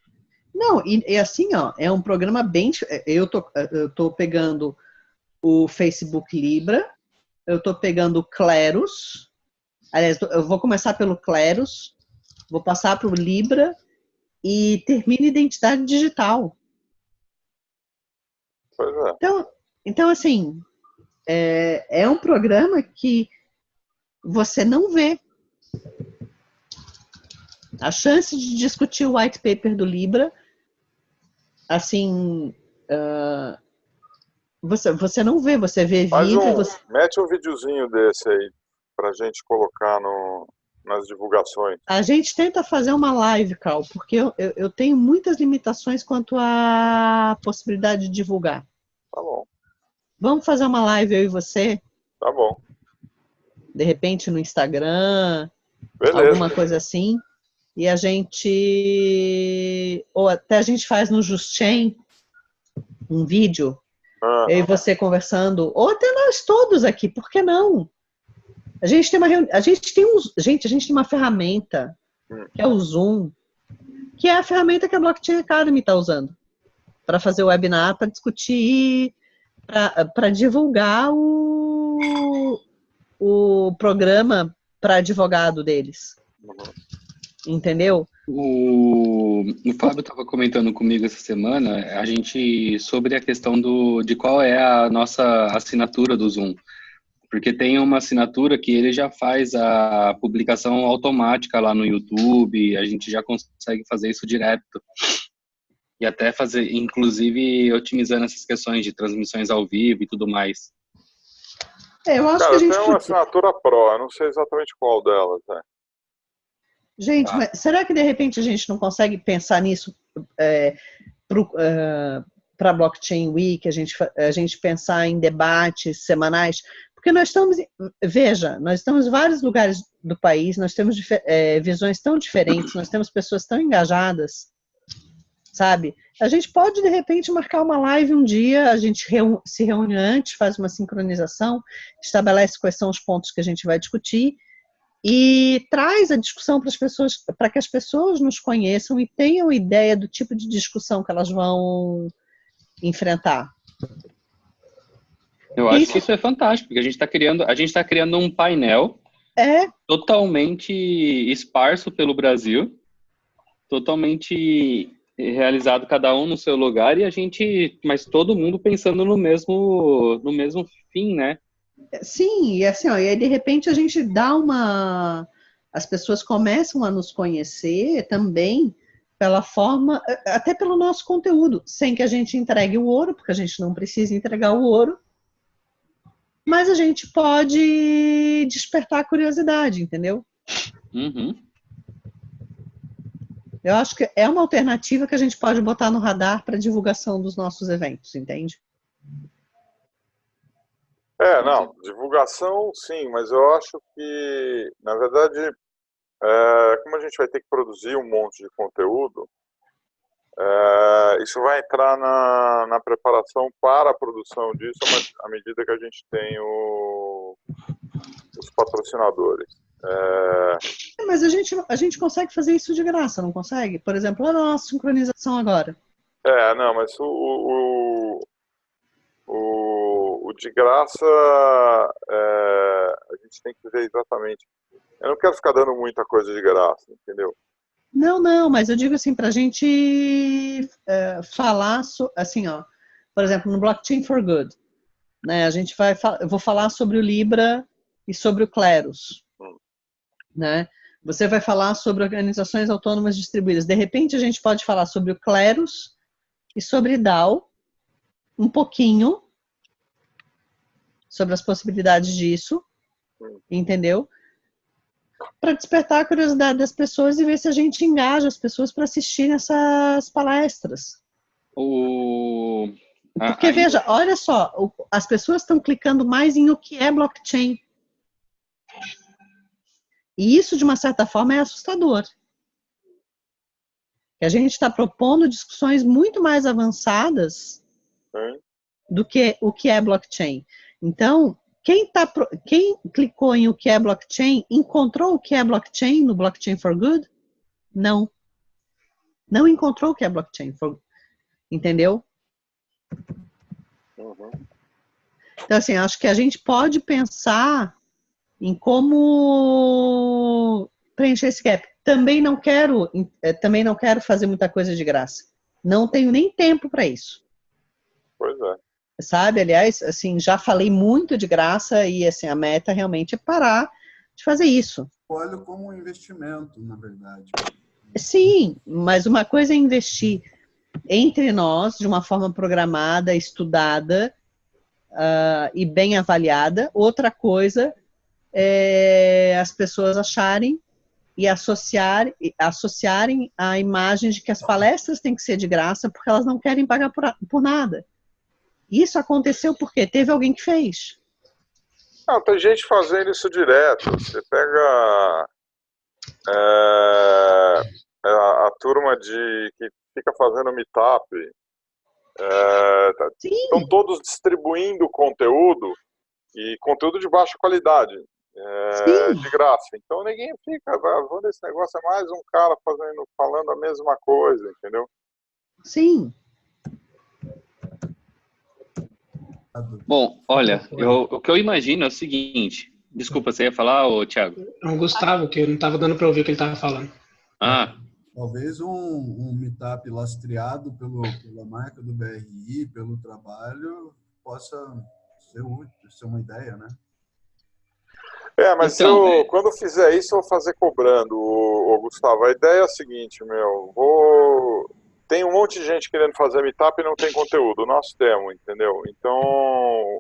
Não, e assim, é um programa bem... Eu tô pegando o Facebook Libra, eu tô pegando o Cleros. Aliás, eu vou começar pelo Cleros, vou passar para o Libra e termina identidade digital. Pois é. Então assim, é um programa que você não vê. A chance de discutir o white paper do Libra, assim, você não vê, você vê vídeo. Mete um videozinho desse aí pra gente colocar nas divulgações. A gente tenta fazer uma live, Carl, porque eu tenho muitas limitações quanto à possibilidade de divulgar. Tá bom. Vamos fazer uma live, eu e você? Tá bom. De repente no Instagram, beleza, alguma coisa assim. E a gente... Ou até a gente faz no Justin um vídeo, eu e você conversando, ou até nós todos aqui, por que não? A gente tem uma ferramenta, que é o Zoom, que é a ferramenta que a Blockchain Academy está usando para fazer o webinar, para discutir, para divulgar o programa para advogado deles. Entendeu? O Fábio estava comentando comigo essa semana, sobre a questão de qual é a nossa assinatura do Zoom. Porque tem uma assinatura que ele já faz a publicação automática lá no YouTube, a gente já consegue fazer isso direto. E até fazer, inclusive, otimizando essas questões de transmissões ao vivo e tudo mais. Eu acho que a gente tem uma assinatura Pro, eu não sei exatamente qual delas, né? Gente, mas será que de repente a gente não consegue pensar nisso para a Blockchain Week, a gente pensar em debates semanais? Porque nós estamos em vários lugares do país, nós temos visões tão diferentes, nós temos pessoas tão engajadas, sabe? A gente pode, de repente, marcar uma live um dia, a gente se reúne antes, faz uma sincronização, estabelece quais são os pontos que a gente vai discutir, e traz a discussão para as pessoas, para que as pessoas nos conheçam e tenham ideia do tipo de discussão que elas vão enfrentar. Eu acho que isso é fantástico, porque a gente está criando um painel totalmente esparso pelo Brasil, totalmente realizado cada um no seu lugar, mas todo mundo pensando no mesmo fim, né? Sim, e assim, e aí de repente a gente as pessoas começam a nos conhecer também pela forma, até pelo nosso conteúdo, sem que a gente entregue o ouro, porque a gente não precisa entregar o ouro, mas a gente pode despertar a curiosidade, entendeu? Uhum. Eu acho que é uma alternativa que a gente pode botar no radar para divulgação dos nossos eventos, entende? Não, divulgação sim, mas eu acho que, na verdade, como a gente vai ter que produzir um monte de conteúdo, isso vai entrar na preparação para a produção disso à medida que a gente tem os patrocinadores. Mas a gente consegue fazer isso de graça, não consegue? Por exemplo, a nossa sincronização agora. Não, mas o de graça, a gente tem que ver exatamente. Eu não quero ficar dando muita coisa de graça, entendeu? Não, mas eu digo assim, para a gente falar, assim, ó, por exemplo, no Blockchain for Good, né, eu vou falar sobre o Libra e sobre o Kleros, né? Você vai falar sobre organizações autônomas distribuídas. De repente, a gente pode falar sobre o Kleros e sobre DAO, um pouquinho, sobre as possibilidades disso, entendeu? Para despertar a curiosidade das pessoas e ver se a gente engaja as pessoas para assistir nessas palestras. Porque, veja, olha só, as pessoas estão clicando mais em o que é blockchain. E isso, de uma certa forma, é assustador. A gente está propondo discussões muito mais avançadas do que o que é blockchain. Então, quem clicou em o que é blockchain, encontrou o que é blockchain no Blockchain for Good? Não. Não encontrou o que é blockchain for Good. Entendeu? Então, assim, acho que a gente pode pensar em como preencher esse gap. Também não quero fazer muita coisa de graça. Não tenho nem tempo para isso. Pois é. Sabe, aliás, assim, já falei muito de graça e assim, a meta realmente é parar de fazer isso. Olho como um investimento, na verdade. Sim, mas uma coisa é investir entre nós, de uma forma programada, estudada e bem avaliada. Outra coisa é as pessoas acharem e associarem a imagem de que as palestras têm que ser de graça porque elas não querem pagar por nada. Isso aconteceu porque teve alguém que fez. Não, tem gente fazendo isso direto. Você pega a turma que fica fazendo meetup. Estão todos distribuindo conteúdo e conteúdo de baixa qualidade. De graça. Então ninguém fica, vendo esse negócio, é mais um cara falando a mesma coisa, entendeu? Sim. Bom, olha, o que eu imagino é o seguinte. Desculpa, você ia falar, Thiago? É o Gustavo, que eu não estava dando para ouvir o que ele estava falando. Talvez um meetup lastreado pela marca do BRI, pelo trabalho, possa ser uma ideia, né? Mas então, quando fizer isso, eu vou fazer cobrando, Gustavo. A ideia é a seguinte, tem um monte de gente querendo fazer meetup e não tem conteúdo. Nós temos, entendeu? Então,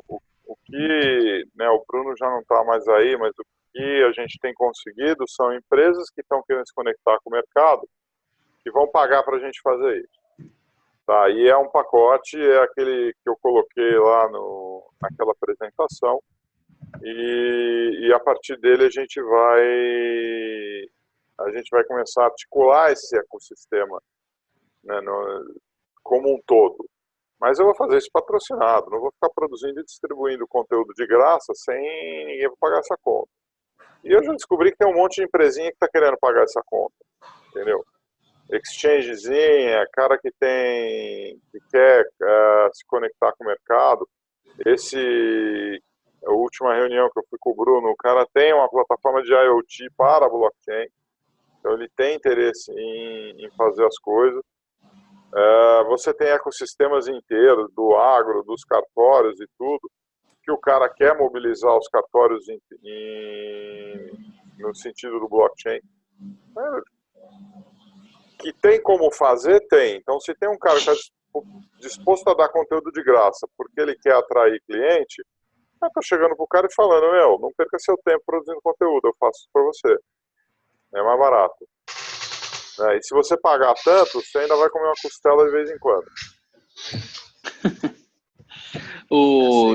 o que, né, o Bruno já não está mais aí, mas o que a gente tem conseguido são empresas que estão querendo se conectar com o mercado que vão pagar para a gente fazer isso. Tá? E é um pacote, é aquele que eu coloquei lá naquela apresentação. E a partir dele a gente vai começar a articular esse ecossistema, né, como um todo. Mas eu vou fazer isso patrocinado, não vou ficar produzindo e distribuindo conteúdo de graça sem ninguém pagar essa conta. E eu já descobri que tem um monte de empresinha que está querendo pagar essa conta, entendeu? Exchangezinha, cara que quer se conectar com o mercado. A última reunião que eu fui com o Bruno, o cara tem uma plataforma de IoT para blockchain, então ele tem interesse em fazer as coisas. Você tem ecossistemas inteiros do agro, dos cartórios e tudo, que o cara quer mobilizar os cartórios no sentido do blockchain. Que tem como fazer, tem. Então, se tem um cara que está disposto a dar conteúdo de graça porque ele quer atrair cliente, eu tô chegando pro cara e falando, não perca seu tempo produzindo conteúdo, eu faço isso para você. É mais barato. E se você pagar tanto, você ainda vai comer uma costela de vez em quando.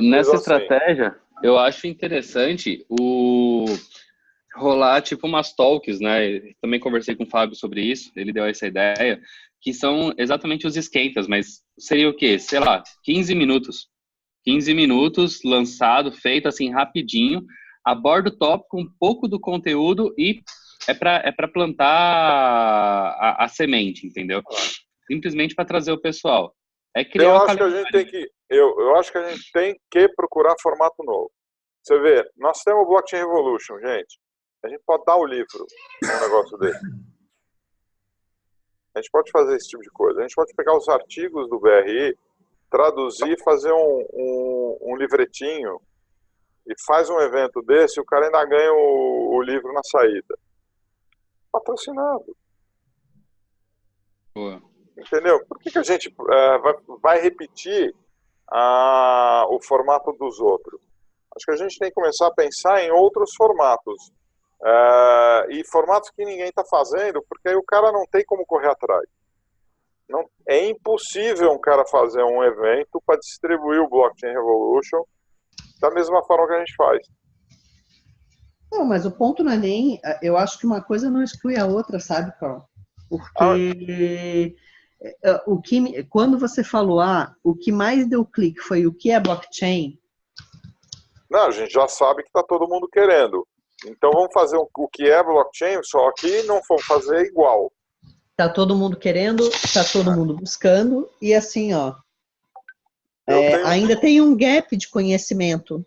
Nessa estratégia, eu acho interessante rolar tipo umas talks, né? Também conversei com o Fábio sobre isso, ele deu essa ideia, que são exatamente os esquentas, mas seria o quê? Sei lá, 15 minutos. 15 minutos, lançado, feito assim rapidinho, aborda o tópico, um pouco do conteúdo e é para plantar a semente, entendeu? Simplesmente para trazer o pessoal. Eu acho que a gente tem que procurar formato novo. Você vê, nós temos o Blockchain Revolution, gente. A gente pode dar o livro num negócio desse. A gente pode fazer esse tipo de coisa. A gente pode pegar os artigos do BRI, traduzir, fazer um livretinho e faz um evento desse e o cara ainda ganha o livro na saída. Patrocinado. Boa. Entendeu? Por que a gente vai repetir o formato dos outros? Acho que a gente tem que começar a pensar em outros formatos. E formatos que ninguém está fazendo, porque aí o cara não tem como correr atrás. É impossível um cara fazer um evento para distribuir o Blockchain Revolution da mesma forma que a gente faz. Não, mas o ponto não é nem... Eu acho que uma coisa não exclui a outra, sabe, Carl? Porque quando você falou, o que mais deu clique foi o que é blockchain. Não, a gente já sabe que está todo mundo querendo. Então vamos fazer o que é blockchain, só que não vamos fazer igual. Tá todo mundo querendo, tá todo mundo buscando, e assim, ainda tem um gap de conhecimento.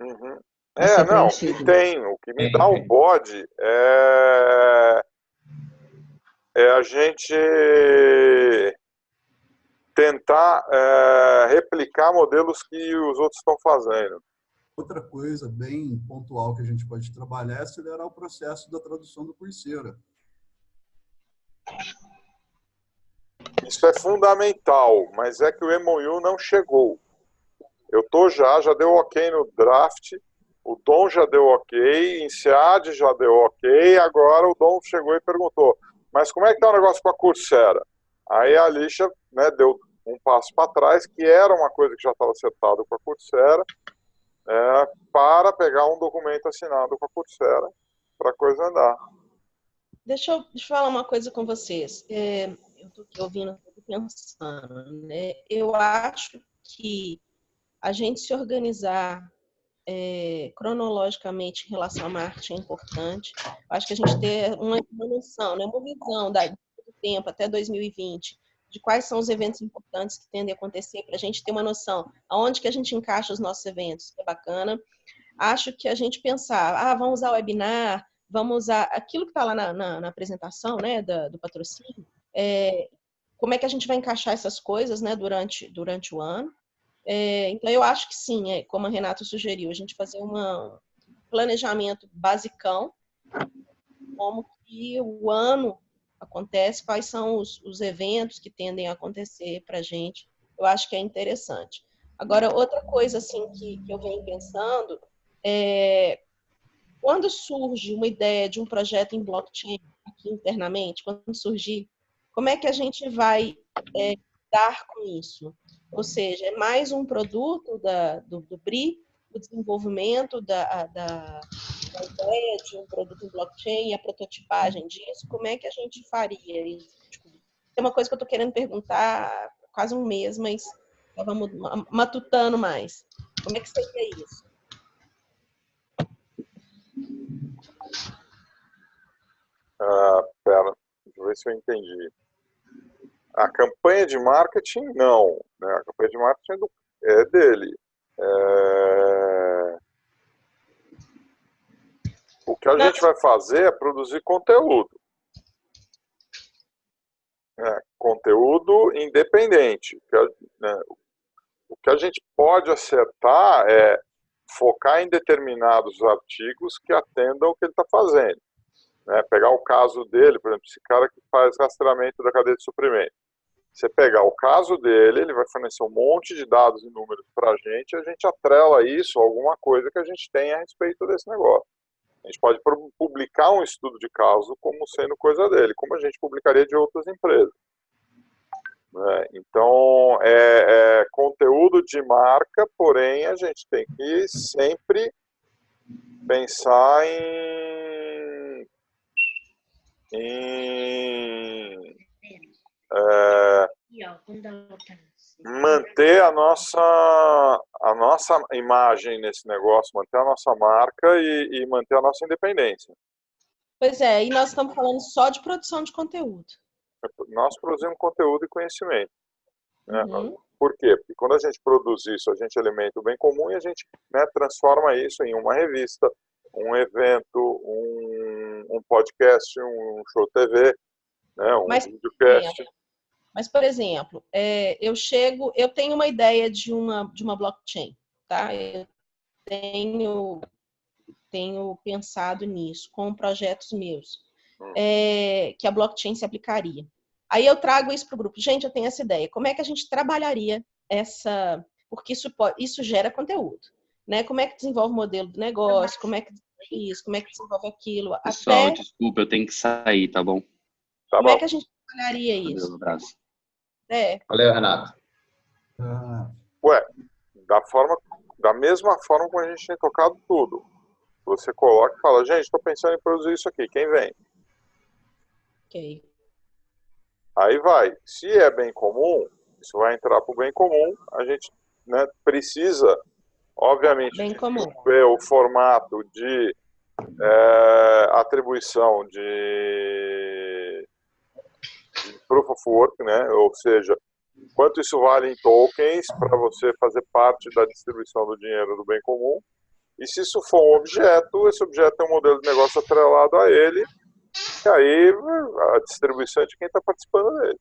Uhum. Não, que tem. O que me dá um bode é a gente tentar replicar modelos que os outros estão fazendo. Outra coisa bem pontual que a gente pode trabalhar é acelerar o processo da tradução do Coursera. Isso é fundamental, mas é que o MOU não chegou. Eu já deu ok no draft, o Dom já deu ok, INSEAD já deu ok, agora o Dom chegou e perguntou, mas como é que está o negócio com a Coursera? Aí a Alicia, né, deu um passo para trás, que era uma coisa que já estava acertada com a Coursera, para pegar um documento assinado com a Coursera para a coisa andar. Deixa eu falar uma coisa com vocês. Eu estou aqui ouvindo, estou pensando, né? Eu acho que a gente se organizar cronologicamente em relação à marketing é importante. Eu acho que a gente ter uma noção, né? Uma visão do tempo até 2020, de quais são os eventos importantes que tendem a acontecer, para a gente ter uma noção aonde que a gente encaixa os nossos eventos, que é bacana. Acho que a gente pensar, vamos usar o webinar, vamos usar aquilo que está lá na apresentação, né, do patrocínio, como é que a gente vai encaixar essas coisas, né, durante o ano. Então, eu acho que sim, como a Renata sugeriu, a gente fazer um planejamento basicão, como que o ano acontece, quais são os eventos que tendem a acontecer para a gente. Eu acho que é interessante. Agora, outra coisa assim, que eu venho pensando quando surge uma ideia de um projeto em blockchain aqui internamente, quando surgir, como é que a gente vai dar com isso? Ou seja, é mais um produto do BRI, o desenvolvimento da ideia de um produto em blockchain e a prototipagem disso, como é que a gente faria isso? É uma coisa que eu estou querendo perguntar há quase um mês, mas vamos matutando mais. Como é que seria isso? Pera, deixa eu ver se eu entendi. A campanha de marketing, não. Né? A campanha de marketing é dele. O que a gente vai fazer é produzir conteúdo. Conteúdo independente. O que a gente pode acertar é focar em determinados artigos que atendam o que ele está fazendo. Pegar o caso dele, por exemplo, esse cara que faz rastreamento da cadeia de suprimento. Você pegar o caso dele, ele vai fornecer um monte de dados e números para a gente atrela isso a alguma coisa que a gente tem a respeito desse negócio. A gente pode publicar um estudo de caso como sendo coisa dele, como a gente publicaria de outras empresas. Então, é conteúdo de marca, porém a gente tem que sempre pensar em manter a nossa imagem nesse negócio, manter a nossa marca e manter a nossa independência. Pois é, e nós estamos falando só de produção de conteúdo. Nós produzimos conteúdo e conhecimento. Por quê? Porque quando a gente produz isso, a gente alimenta o bem comum e a gente transforma isso em uma revista, um evento, um podcast, um show TV, videocast. Mas, por exemplo, eu tenho uma ideia de uma blockchain, tá? Eu tenho pensado nisso, com projetos meus, que a blockchain se aplicaria. Aí eu trago isso para o grupo. Gente, eu tenho essa ideia. Como é que a gente trabalharia essa... Porque isso gera conteúdo, né? Como é que desenvolve o modelo do negócio, como é que desenvolve isso, como é que desenvolve aquilo. Pessoal, desculpa, eu tenho que sair, tá bom? Como é que a gente trabalharia isso? Um abraço. Valeu, Renato. Da mesma forma como a gente tem tocado tudo. Você coloca e fala, gente, estou pensando em produzir isso aqui, quem vem? Ok. Aí vai. Se é bem comum, isso vai entrar para o bem comum, a gente precisa, obviamente, ver o formato de atribuição de Proof of Work, né? Ou seja, quanto isso vale em tokens para você fazer parte da distribuição do dinheiro do bem comum. E se isso for um objeto, esse objeto tem um modelo de negócio atrelado a ele, e aí a distribuição é de quem está participando dele.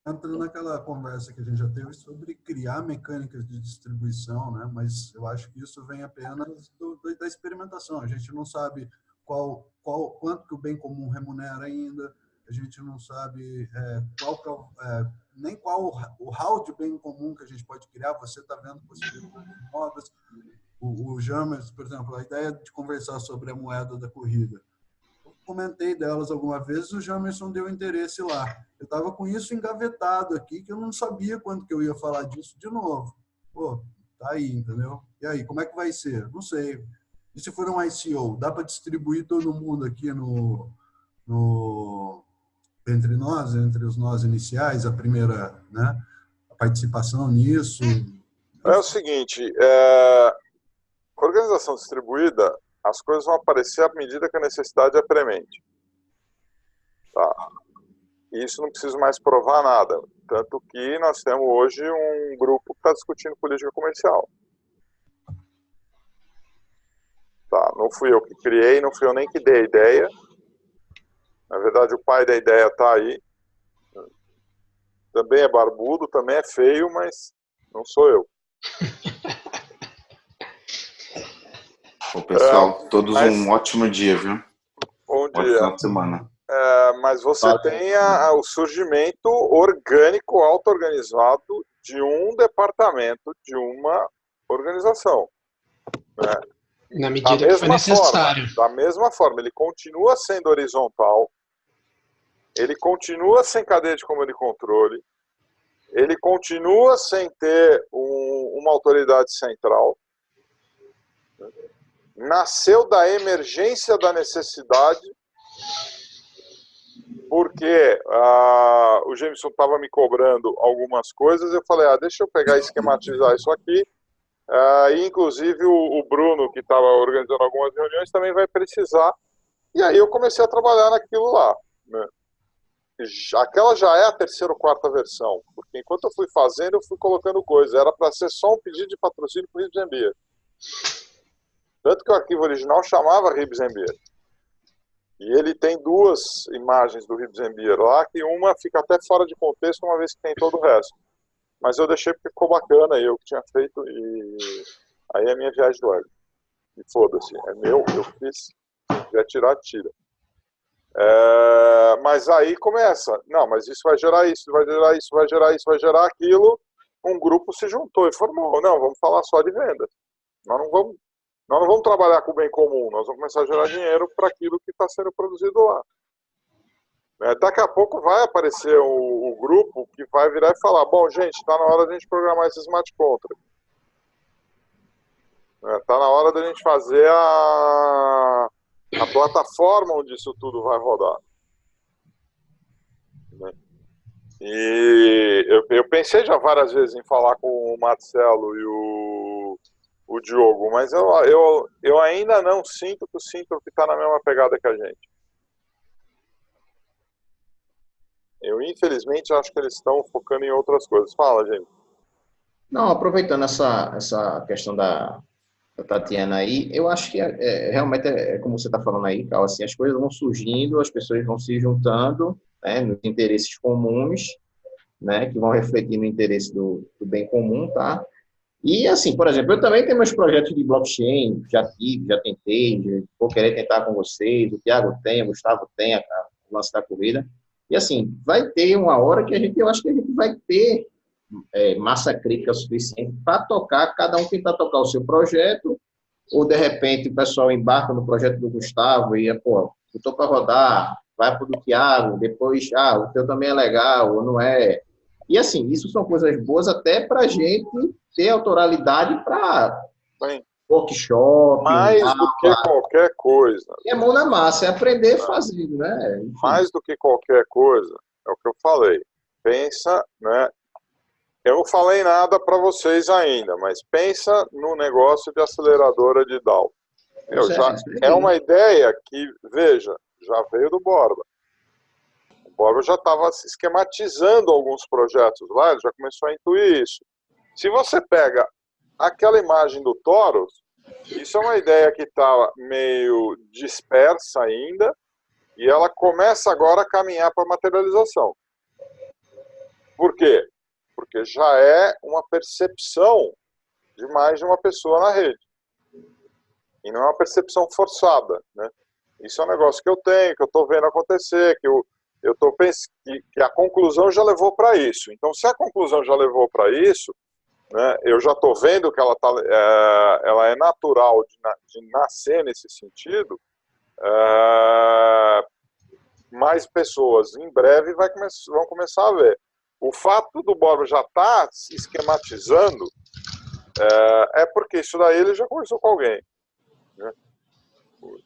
Entra naquela conversa que a gente já teve sobre criar mecânicas de distribuição, né? Mas eu acho que isso vem apenas da experimentação. A gente não sabe quanto que o bem comum remunera ainda, a gente não sabe nem qual o hall de bem comum que a gente pode criar. Você está vendo possibilidades novas. O James, por exemplo, a ideia de conversar sobre a moeda da corrida. Eu comentei delas alguma vez, o Jamerson deu interesse lá. Eu estava com isso engavetado aqui, que eu não sabia quando que eu ia falar disso de novo. Pô, tá aí, entendeu? E aí, como é que vai ser? Não sei. E se for um ICO, dá para distribuir todo mundo aqui entre nós, entre os nós iniciais, a primeira, né, a participação nisso? É o seguinte, organização distribuída, as coisas vão aparecer à medida que a necessidade é premente. Tá? E isso não preciso mais provar nada. Tanto que nós temos hoje um grupo que está discutindo política comercial. Tá? Não fui eu que criei, não fui eu nem que dei a ideia. Na verdade, o pai da ideia está aí. Também é barbudo, também é feio, mas não sou eu. Bom, pessoal, todos um ótimo dia, viu? Bom dia. Ótimo final de semana. Mas você tem o surgimento orgânico, auto-organizado de um departamento, de uma organização. Né? Na medida que for necessário. Da mesma forma, ele continua sendo horizontal, ele continua sem cadeia de comando e controle, ele continua sem ter uma autoridade central. Nasceu da emergência da necessidade, porque o Jameson estava me cobrando algumas coisas, eu falei, deixa eu pegar e esquematizar isso aqui, e inclusive o Bruno, que estava organizando algumas reuniões, também vai precisar, e aí eu comecei a trabalhar naquilo lá. Né? Aquela já é a terceira ou quarta versão, porque enquanto eu fui fazendo, eu fui colocando coisas, era para ser só um pedido de patrocínio para o Ribs & Beer. Tanto que o arquivo original chamava Ribs & Beer. E ele tem duas imagens do Ribs & Beer lá, que uma fica até fora de contexto, uma vez que tem todo o resto. Mas eu deixei porque ficou bacana, eu que tinha feito, e aí é a minha viagem do ego. E foda-se, é meu, eu fiz, se quiser tirar, tira. Mas aí começa, não, mas isso vai gerar isso, vai gerar isso, vai gerar isso, vai gerar aquilo. Um grupo se juntou e formou, não, vamos falar só de vendas. Nós não vamos trabalhar com o bem comum, nós vamos começar a gerar dinheiro para aquilo que está sendo produzido lá. Daqui a pouco vai aparecer o grupo que vai virar e falar, bom, gente, está na hora de a gente programar esse smart contract. Está na hora de a gente fazer a plataforma onde isso tudo vai rodar. E eu pensei já várias vezes em falar com o Marcelo e o Diogo, mas eu ainda não sinto que o Sintra está na mesma pegada que a gente. Eu, infelizmente, acho que eles estão focando em outras coisas. Fala, gente. Não, aproveitando essa questão da Tatiana aí, eu acho que realmente é como você está falando aí, Carl, assim, as coisas vão surgindo, as pessoas vão se juntando, né, nos interesses comuns, né, que vão refletir no interesse do bem comum, tá? E, assim, por exemplo, eu também tenho meus projetos de blockchain, já tentei, vou querer tentar com vocês, o Thiago tem, o Gustavo tem, o lance da corrida. E, assim, vai ter uma hora que eu acho que a gente vai ter massa crítica suficiente para tocar, cada um tentar tocar o seu projeto, ou, de repente, o pessoal embarca no projeto do Gustavo e, botou para rodar, vai para o do Thiago, depois, o teu também é legal, ou não é. E, assim, isso são coisas boas até para a gente ter autoralidade para workshop. Mais do que qualquer coisa. É mão na massa, é aprender fazendo, né? Enfim. Mais do que qualquer coisa, é o que eu falei. Pensa, né? Eu não falei nada para vocês ainda, mas pensa no negócio de aceleradora de DAO. É uma ideia que, veja, já veio do Borba. O Borba já estava esquematizando alguns projetos lá, ele já começou a intuir isso. Se você pega aquela imagem do toros, isso é uma ideia que está meio dispersa ainda, e ela começa agora a caminhar para a materialização. Por quê? Porque já é uma percepção de mais de uma pessoa na rede. E não é uma percepção forçada, né? Isso é um negócio que eu tenho, que eu estou vendo acontecer, que eu estou pensando que a conclusão já levou para isso. Então, se a conclusão já levou para isso, né, eu já estou vendo que ela é natural de nascer nesse sentido, mais pessoas em breve vão começar a ver. O fato do Borba já estar se esquematizando é porque isso daí ele já conversou com alguém, né?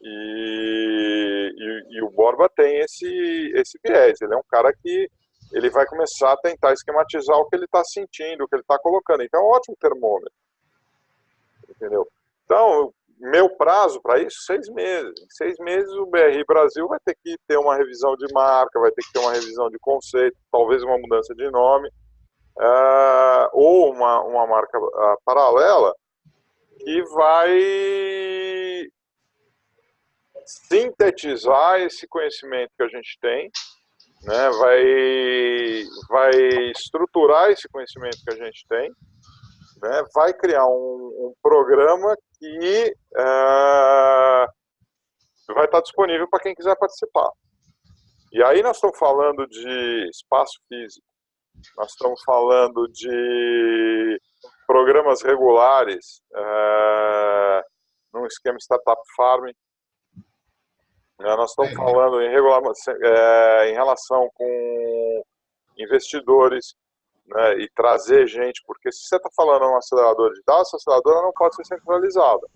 E o Borba tem esse viés. Ele é um cara que ele vai começar a tentar esquematizar o que ele está sentindo, o que ele está colocando. Então é um ótimo termômetro, entendeu? Então, meu prazo para isso, 6 meses. Em 6 meses o BRI Brasil vai ter que ter uma revisão de marca, vai ter que ter uma revisão de conceito, talvez uma mudança de nome, ou uma marca paralela que vai sintetizar esse conhecimento que a gente tem, né? Vai estruturar esse conhecimento que a gente tem, né? Vai criar um programa que vai estar disponível para quem quiser participar. E aí nós estamos falando de espaço físico, nós estamos falando de programas regulares, num esquema Startup Farm. Nós estamos falando em relação com investidores, né, e trazer gente, porque se você está falando em um acelerador de dados, essa aceleradora não pode ser centralizada.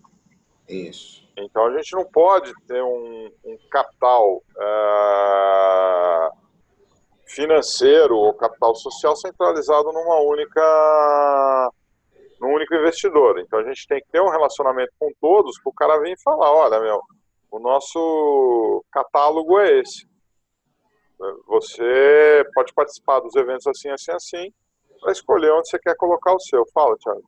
Isso. Então a gente não pode ter um capital financeiro ou capital social centralizado num único investidor. Então a gente tem que ter um relacionamento com todos para o cara vir e falar, olha, o nosso catálogo é esse. Você pode participar dos eventos assim, assim, assim, para escolher onde você quer colocar o seu. Fala, Thiago.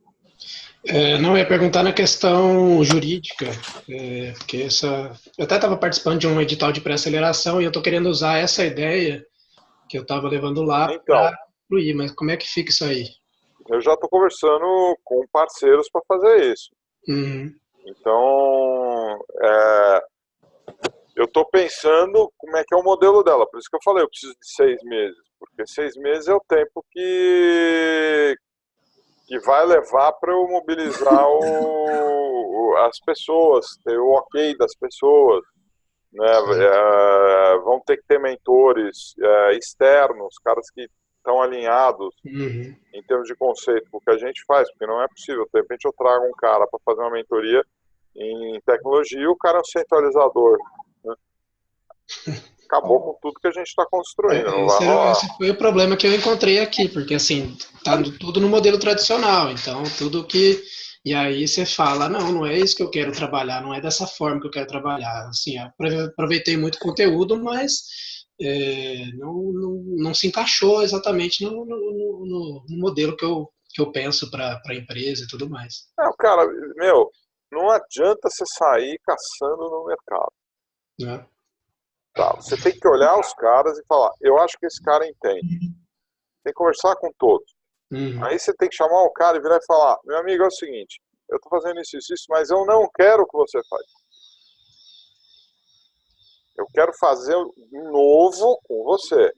Não, eu ia perguntar na questão jurídica, porque eu até estava participando de um edital de pré-aceleração e eu estou querendo usar essa ideia que eu estava levando lá para incluir, mas como é que fica isso aí? Eu já estou conversando com parceiros para fazer isso. Uhum. Então, eu estou pensando como é que é o modelo dela. Por isso que eu falei, eu preciso de 6 meses. Porque 6 meses é o tempo que vai levar para eu mobilizar as pessoas, ter o ok das pessoas, né? Vão ter que ter mentores externos, caras que estão alinhados em termos de conceito com o que a gente faz, porque não é possível. De repente eu trago um cara para fazer uma mentoria em tecnologia e o cara é um centralizador, né? Acabou com tudo que a gente está construindo. Esse foi o problema que eu encontrei aqui, porque assim, tá tudo no modelo tradicional, então tudo que... E aí você fala, não é isso que eu quero trabalhar, não é dessa forma que eu quero trabalhar. Assim, aproveitei muito conteúdo, mas não se encaixou exatamente no modelo que eu penso para a empresa e tudo mais. Cara, não adianta você sair caçando no mercado. Tá, você tem que olhar os caras e falar, eu acho que esse cara entende. Tem que conversar com todos. Aí você tem que chamar o cara e virar e falar, meu amigo, é o seguinte, eu estou fazendo isso, mas eu não quero o que você faz. Eu quero fazer um novo com você.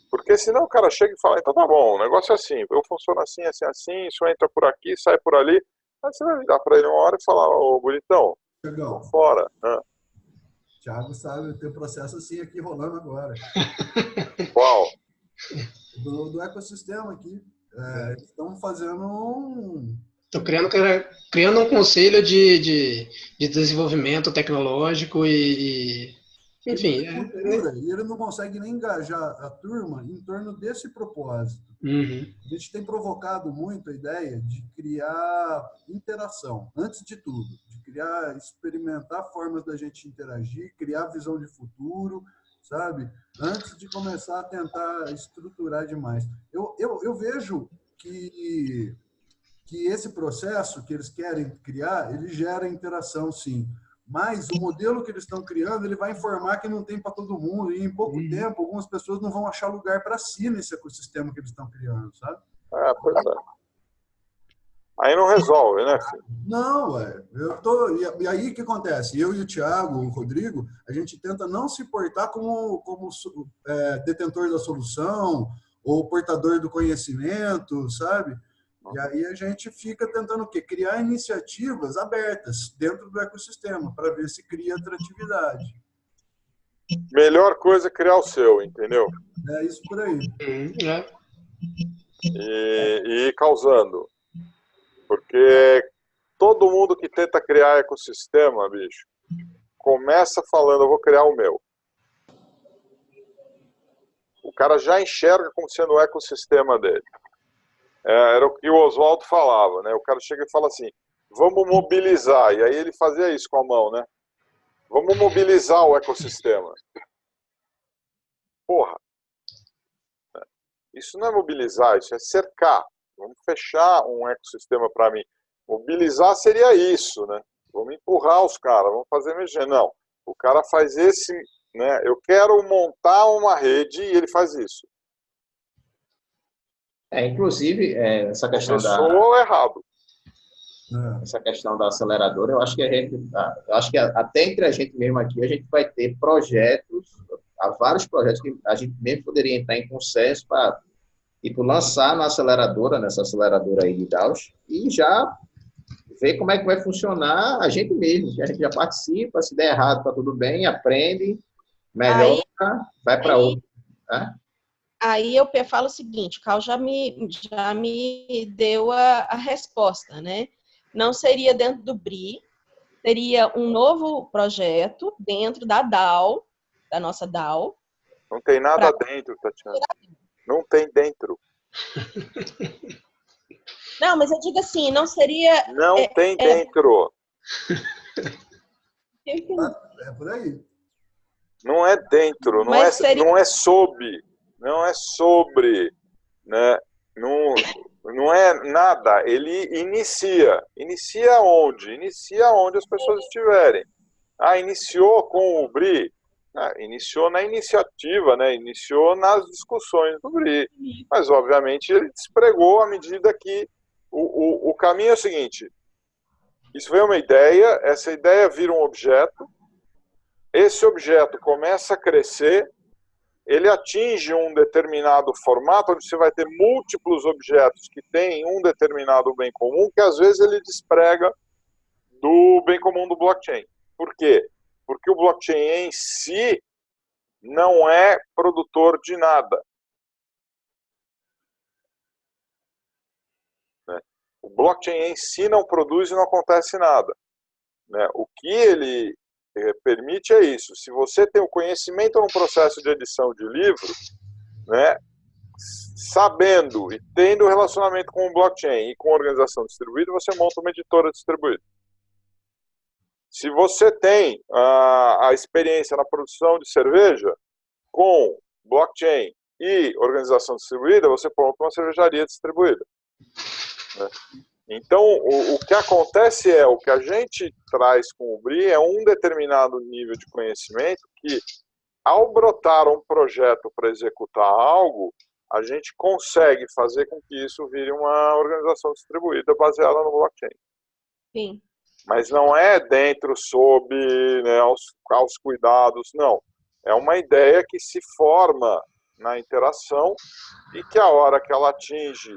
Porque senão o cara chega e fala, então tá bom, o negócio é assim, eu funciono assim, assim, assim, isso entra por aqui, sai por ali. Aí você vai virar para ele uma hora e falar, ô bonitão, tô fora. Thiago sabe, tem um processo assim aqui rolando agora. Qual? Do ecossistema aqui. Estamos fazendo Estou criando um conselho de desenvolvimento tecnológico enfim. E ele não consegue nem engajar a turma em torno desse propósito. A gente tem provocado muito a ideia de criar interação, antes de tudo. Experimentar formas da gente interagir, criar visão de futuro, sabe? Antes de começar a tentar estruturar demais. Eu vejo que que esse processo que eles querem criar, ele gera interação, sim. Mas o modelo que eles estão criando, ele vai informar que não tem para todo mundo, e em pouco tempo, algumas pessoas não vão achar lugar para si nesse ecossistema que eles estão criando, sabe? Pois é. Aí não resolve, né, filho? Não, e aí o que acontece? Eu e o Thiago, o Rodrigo, a gente tenta não se portar como detentor da solução ou portador do conhecimento, sabe? E aí a gente fica tentando o quê? Criar iniciativas abertas dentro do ecossistema para ver se cria atratividade. Melhor coisa é criar o seu, entendeu? É isso por aí. E ir causando. Porque todo mundo que tenta criar ecossistema, bicho, começa falando, eu vou criar o meu. O cara já enxerga como sendo o ecossistema dele. Era o que o Oswaldo falava, né? O cara chega e fala assim, vamos mobilizar. E aí ele fazia isso com a mão, né? Vamos mobilizar o ecossistema. Porra. Isso não é mobilizar, isso é cercar. Vamos fechar um ecossistema para mim. Mobilizar seria isso, né? Vamos empurrar os caras, vamos fazer mexer. Não, o cara faz esse, né? Eu quero montar uma rede e ele faz isso. Inclusive, essa questão Começou errado. Essa questão da aceleradora, eu acho que até entre a gente mesmo aqui, a gente vai ter projetos, há vários projetos que a gente mesmo poderia entrar em consenso para tipo, lançar nessa aceleradora aí de DAOs, e já ver como é que vai funcionar a gente mesmo, que a gente já participa, se der errado, tá tudo bem, aprende, melhora, vai para outro. Né? Aí eu falo o seguinte, o Carl já me deu a resposta, né? Não seria dentro do BRI, seria um novo projeto dentro da DAO, da nossa DAO. Não tem nada dentro, Tatiana. Não tem dentro. Não, mas eu digo assim, não seria... Não tem dentro. É por aí. Não é dentro, não é sobre. Não é sobre, né? Não é nada. Ele inicia. Inicia onde? Inicia onde as pessoas estiverem. Iniciou com o BRI. Iniciou na iniciativa, né? Iniciou nas discussões do BRI. Mas, obviamente, ele despregou à medida que... O caminho é o seguinte. Isso veio uma ideia, essa ideia vira um objeto. Esse objeto começa a crescer. Ele atinge um determinado formato, onde você vai ter múltiplos objetos que têm um determinado bem comum, que às vezes ele desprega do bem comum do blockchain. Por quê? Porque o blockchain em si não é produtor de nada. O blockchain em si não produz e não acontece nada. O que ele permite é isso. Se você tem o conhecimento no processo de edição de livro, né, sabendo e tendo relacionamento com o blockchain e com a organização distribuída, você monta uma editora distribuída. Se você tem a experiência na produção de cerveja com blockchain e organização distribuída, você monta uma cervejaria distribuída. Então, o que acontece o que a gente traz com o BRI é um determinado nível de conhecimento que, ao brotar um projeto para executar algo, a gente consegue fazer com que isso vire uma organização distribuída baseada no blockchain. Sim. Mas não é dentro, sob, né, aos cuidados, não. É uma ideia que se forma na interação e que a hora que ela atinge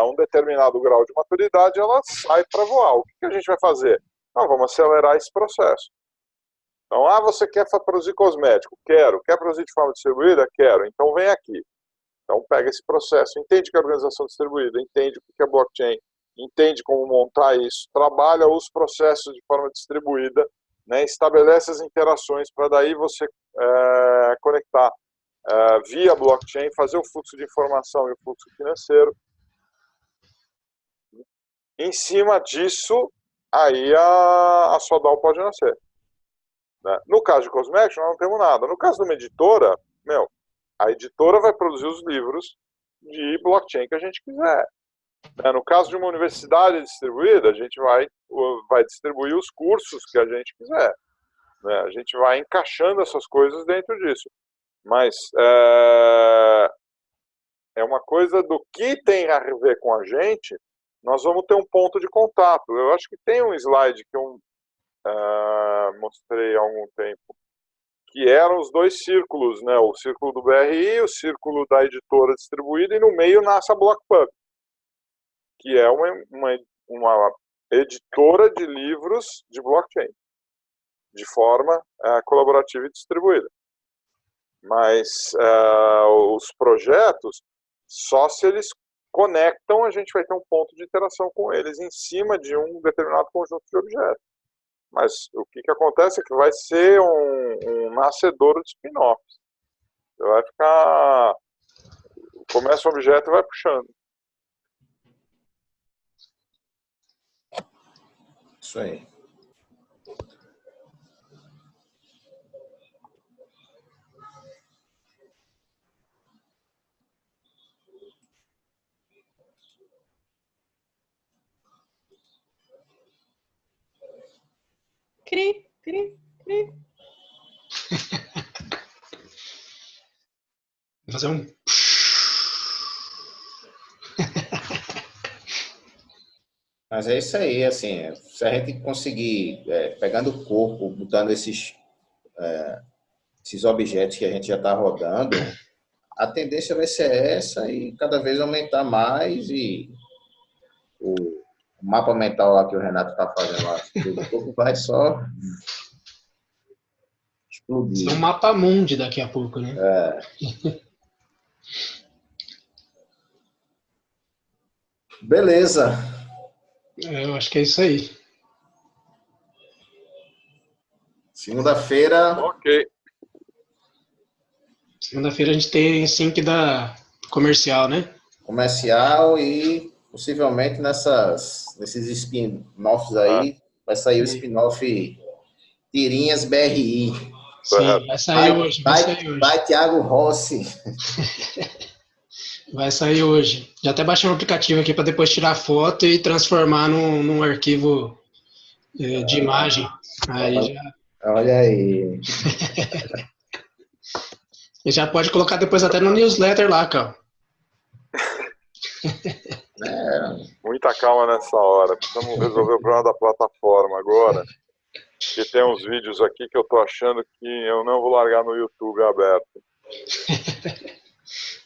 um determinado grau de maturidade, ela sai para voar. O que a gente vai fazer? Vamos acelerar esse processo. Então, você quer produzir cosmético? Quero. Quer produzir de forma distribuída? Quero. Então, vem aqui. Então, pega esse processo, entende que é organização distribuída, entende o que é blockchain, entende como montar isso, trabalha os processos de forma distribuída, né, estabelece as interações para daí você conectar via blockchain, fazer o fluxo de informação e o fluxo financeiro. Em cima disso, aí a sua DAO pode nascer. Né? No caso de cosméticos, nós não temos nada. No caso de uma editora, a editora vai produzir os livros de blockchain que a gente quiser. No caso de uma universidade distribuída, a gente vai distribuir os cursos que a gente quiser. Né? A gente vai encaixando essas coisas dentro disso. Mas é uma coisa do que tem a ver com a gente, nós vamos ter um ponto de contato. Eu acho que tem um slide que eu mostrei há algum tempo, que eram os dois círculos, né? O círculo do BRI, o círculo da editora distribuída, e no meio nasce a BlockPub, que é uma editora de livros de blockchain, de forma colaborativa e distribuída. Mas os projetos, só se eles conectam, a gente vai ter um ponto de interação com eles em cima de um determinado conjunto de objetos. Mas o que acontece é que vai ser um nascedouro de spin-offs. Vai ficar... Começa o objeto e vai puxando. Isso aí. Cri, cri, cri. Vou fazer um... Mas é isso aí, assim, se a gente conseguir, pegando o corpo, botando esses objetos que a gente já está rodando, a tendência vai ser essa e cada vez aumentar mais, e o mapa mental lá que o Renato está fazendo lá, o corpo vai só explodir. É um mapa mundi daqui a pouco, né? Beleza. Eu acho que é isso aí. Segunda-feira. Ok. Segunda-feira a gente tem sync da comercial, né? Comercial e possivelmente nesses spin-offs aí, vai sair o spin-off Tirinhas BRI. Sim, vai sair hoje. Vai, Thiago Rossi. Vai sair hoje. Já até baixei um aplicativo aqui para depois tirar foto e transformar num arquivo de imagem. Aí já... Olha aí. E já pode colocar depois até no newsletter lá, cara. Muita calma nessa hora. Precisamos resolver o problema da plataforma agora. Que tem uns vídeos aqui que eu tô achando que eu não vou largar no YouTube aberto.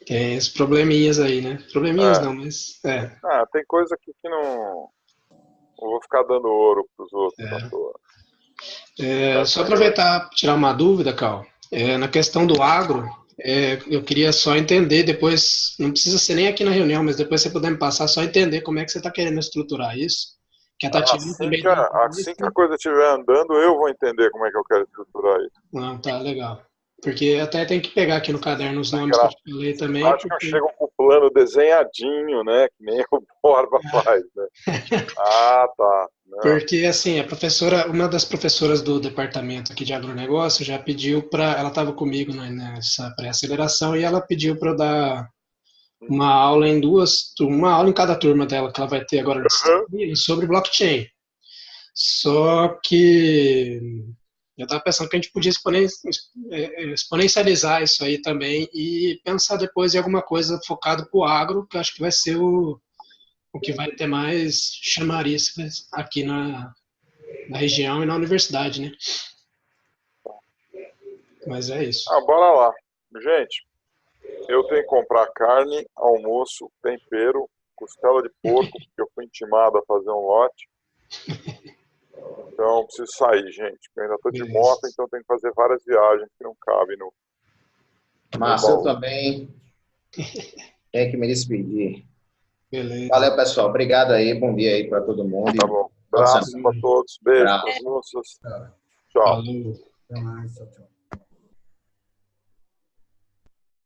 Tem esses probleminhas aí, né? Probleminhas não, mas... tem coisa aqui que não vou ficar dando ouro pros outros. Só aproveitar e tirar uma dúvida, Cal. Na questão do agro, eu queria só entender depois, não precisa ser nem aqui na reunião, mas depois você puder me passar, só entender como é que você está querendo estruturar isso. Que a Tatiana também... Assim que a coisa estiver andando, eu vou entender como é que eu quero estruturar isso. Não, tá, legal. Porque até tem que pegar aqui no caderno os nomes que eu te falei também. Acho que eu chego com o plano desenhadinho, né? Que nem o Borba faz, né? Tá. Não. Porque, assim, a professora, uma das professoras do departamento aqui de agronegócio já pediu para... Ela estava comigo nessa pré-aceleração e ela pediu para eu dar uma aula em uma aula em cada turma dela, que ela vai ter agora sobre blockchain. Só que eu estava pensando que a gente podia exponencializar isso aí também e pensar depois em alguma coisa focada para o agro, que eu acho que vai ser o que vai ter mais chamariz aqui na região e na universidade, né? Mas é isso. Bora lá. Gente, eu tenho que comprar carne, almoço, tempero, costela de porco, porque eu fui intimado a fazer um lote. Então, preciso sair, gente. Eu ainda estou de moto, então tenho que fazer várias viagens que não cabem no... Márcio, eu também tenho que me despedir. Beleza. Valeu, pessoal. Obrigado aí. Bom dia aí para todo mundo. Tá bom. Abraço para todos. Beijo para as moças. Tchau. Falou. Até mais. Tchau, tchau.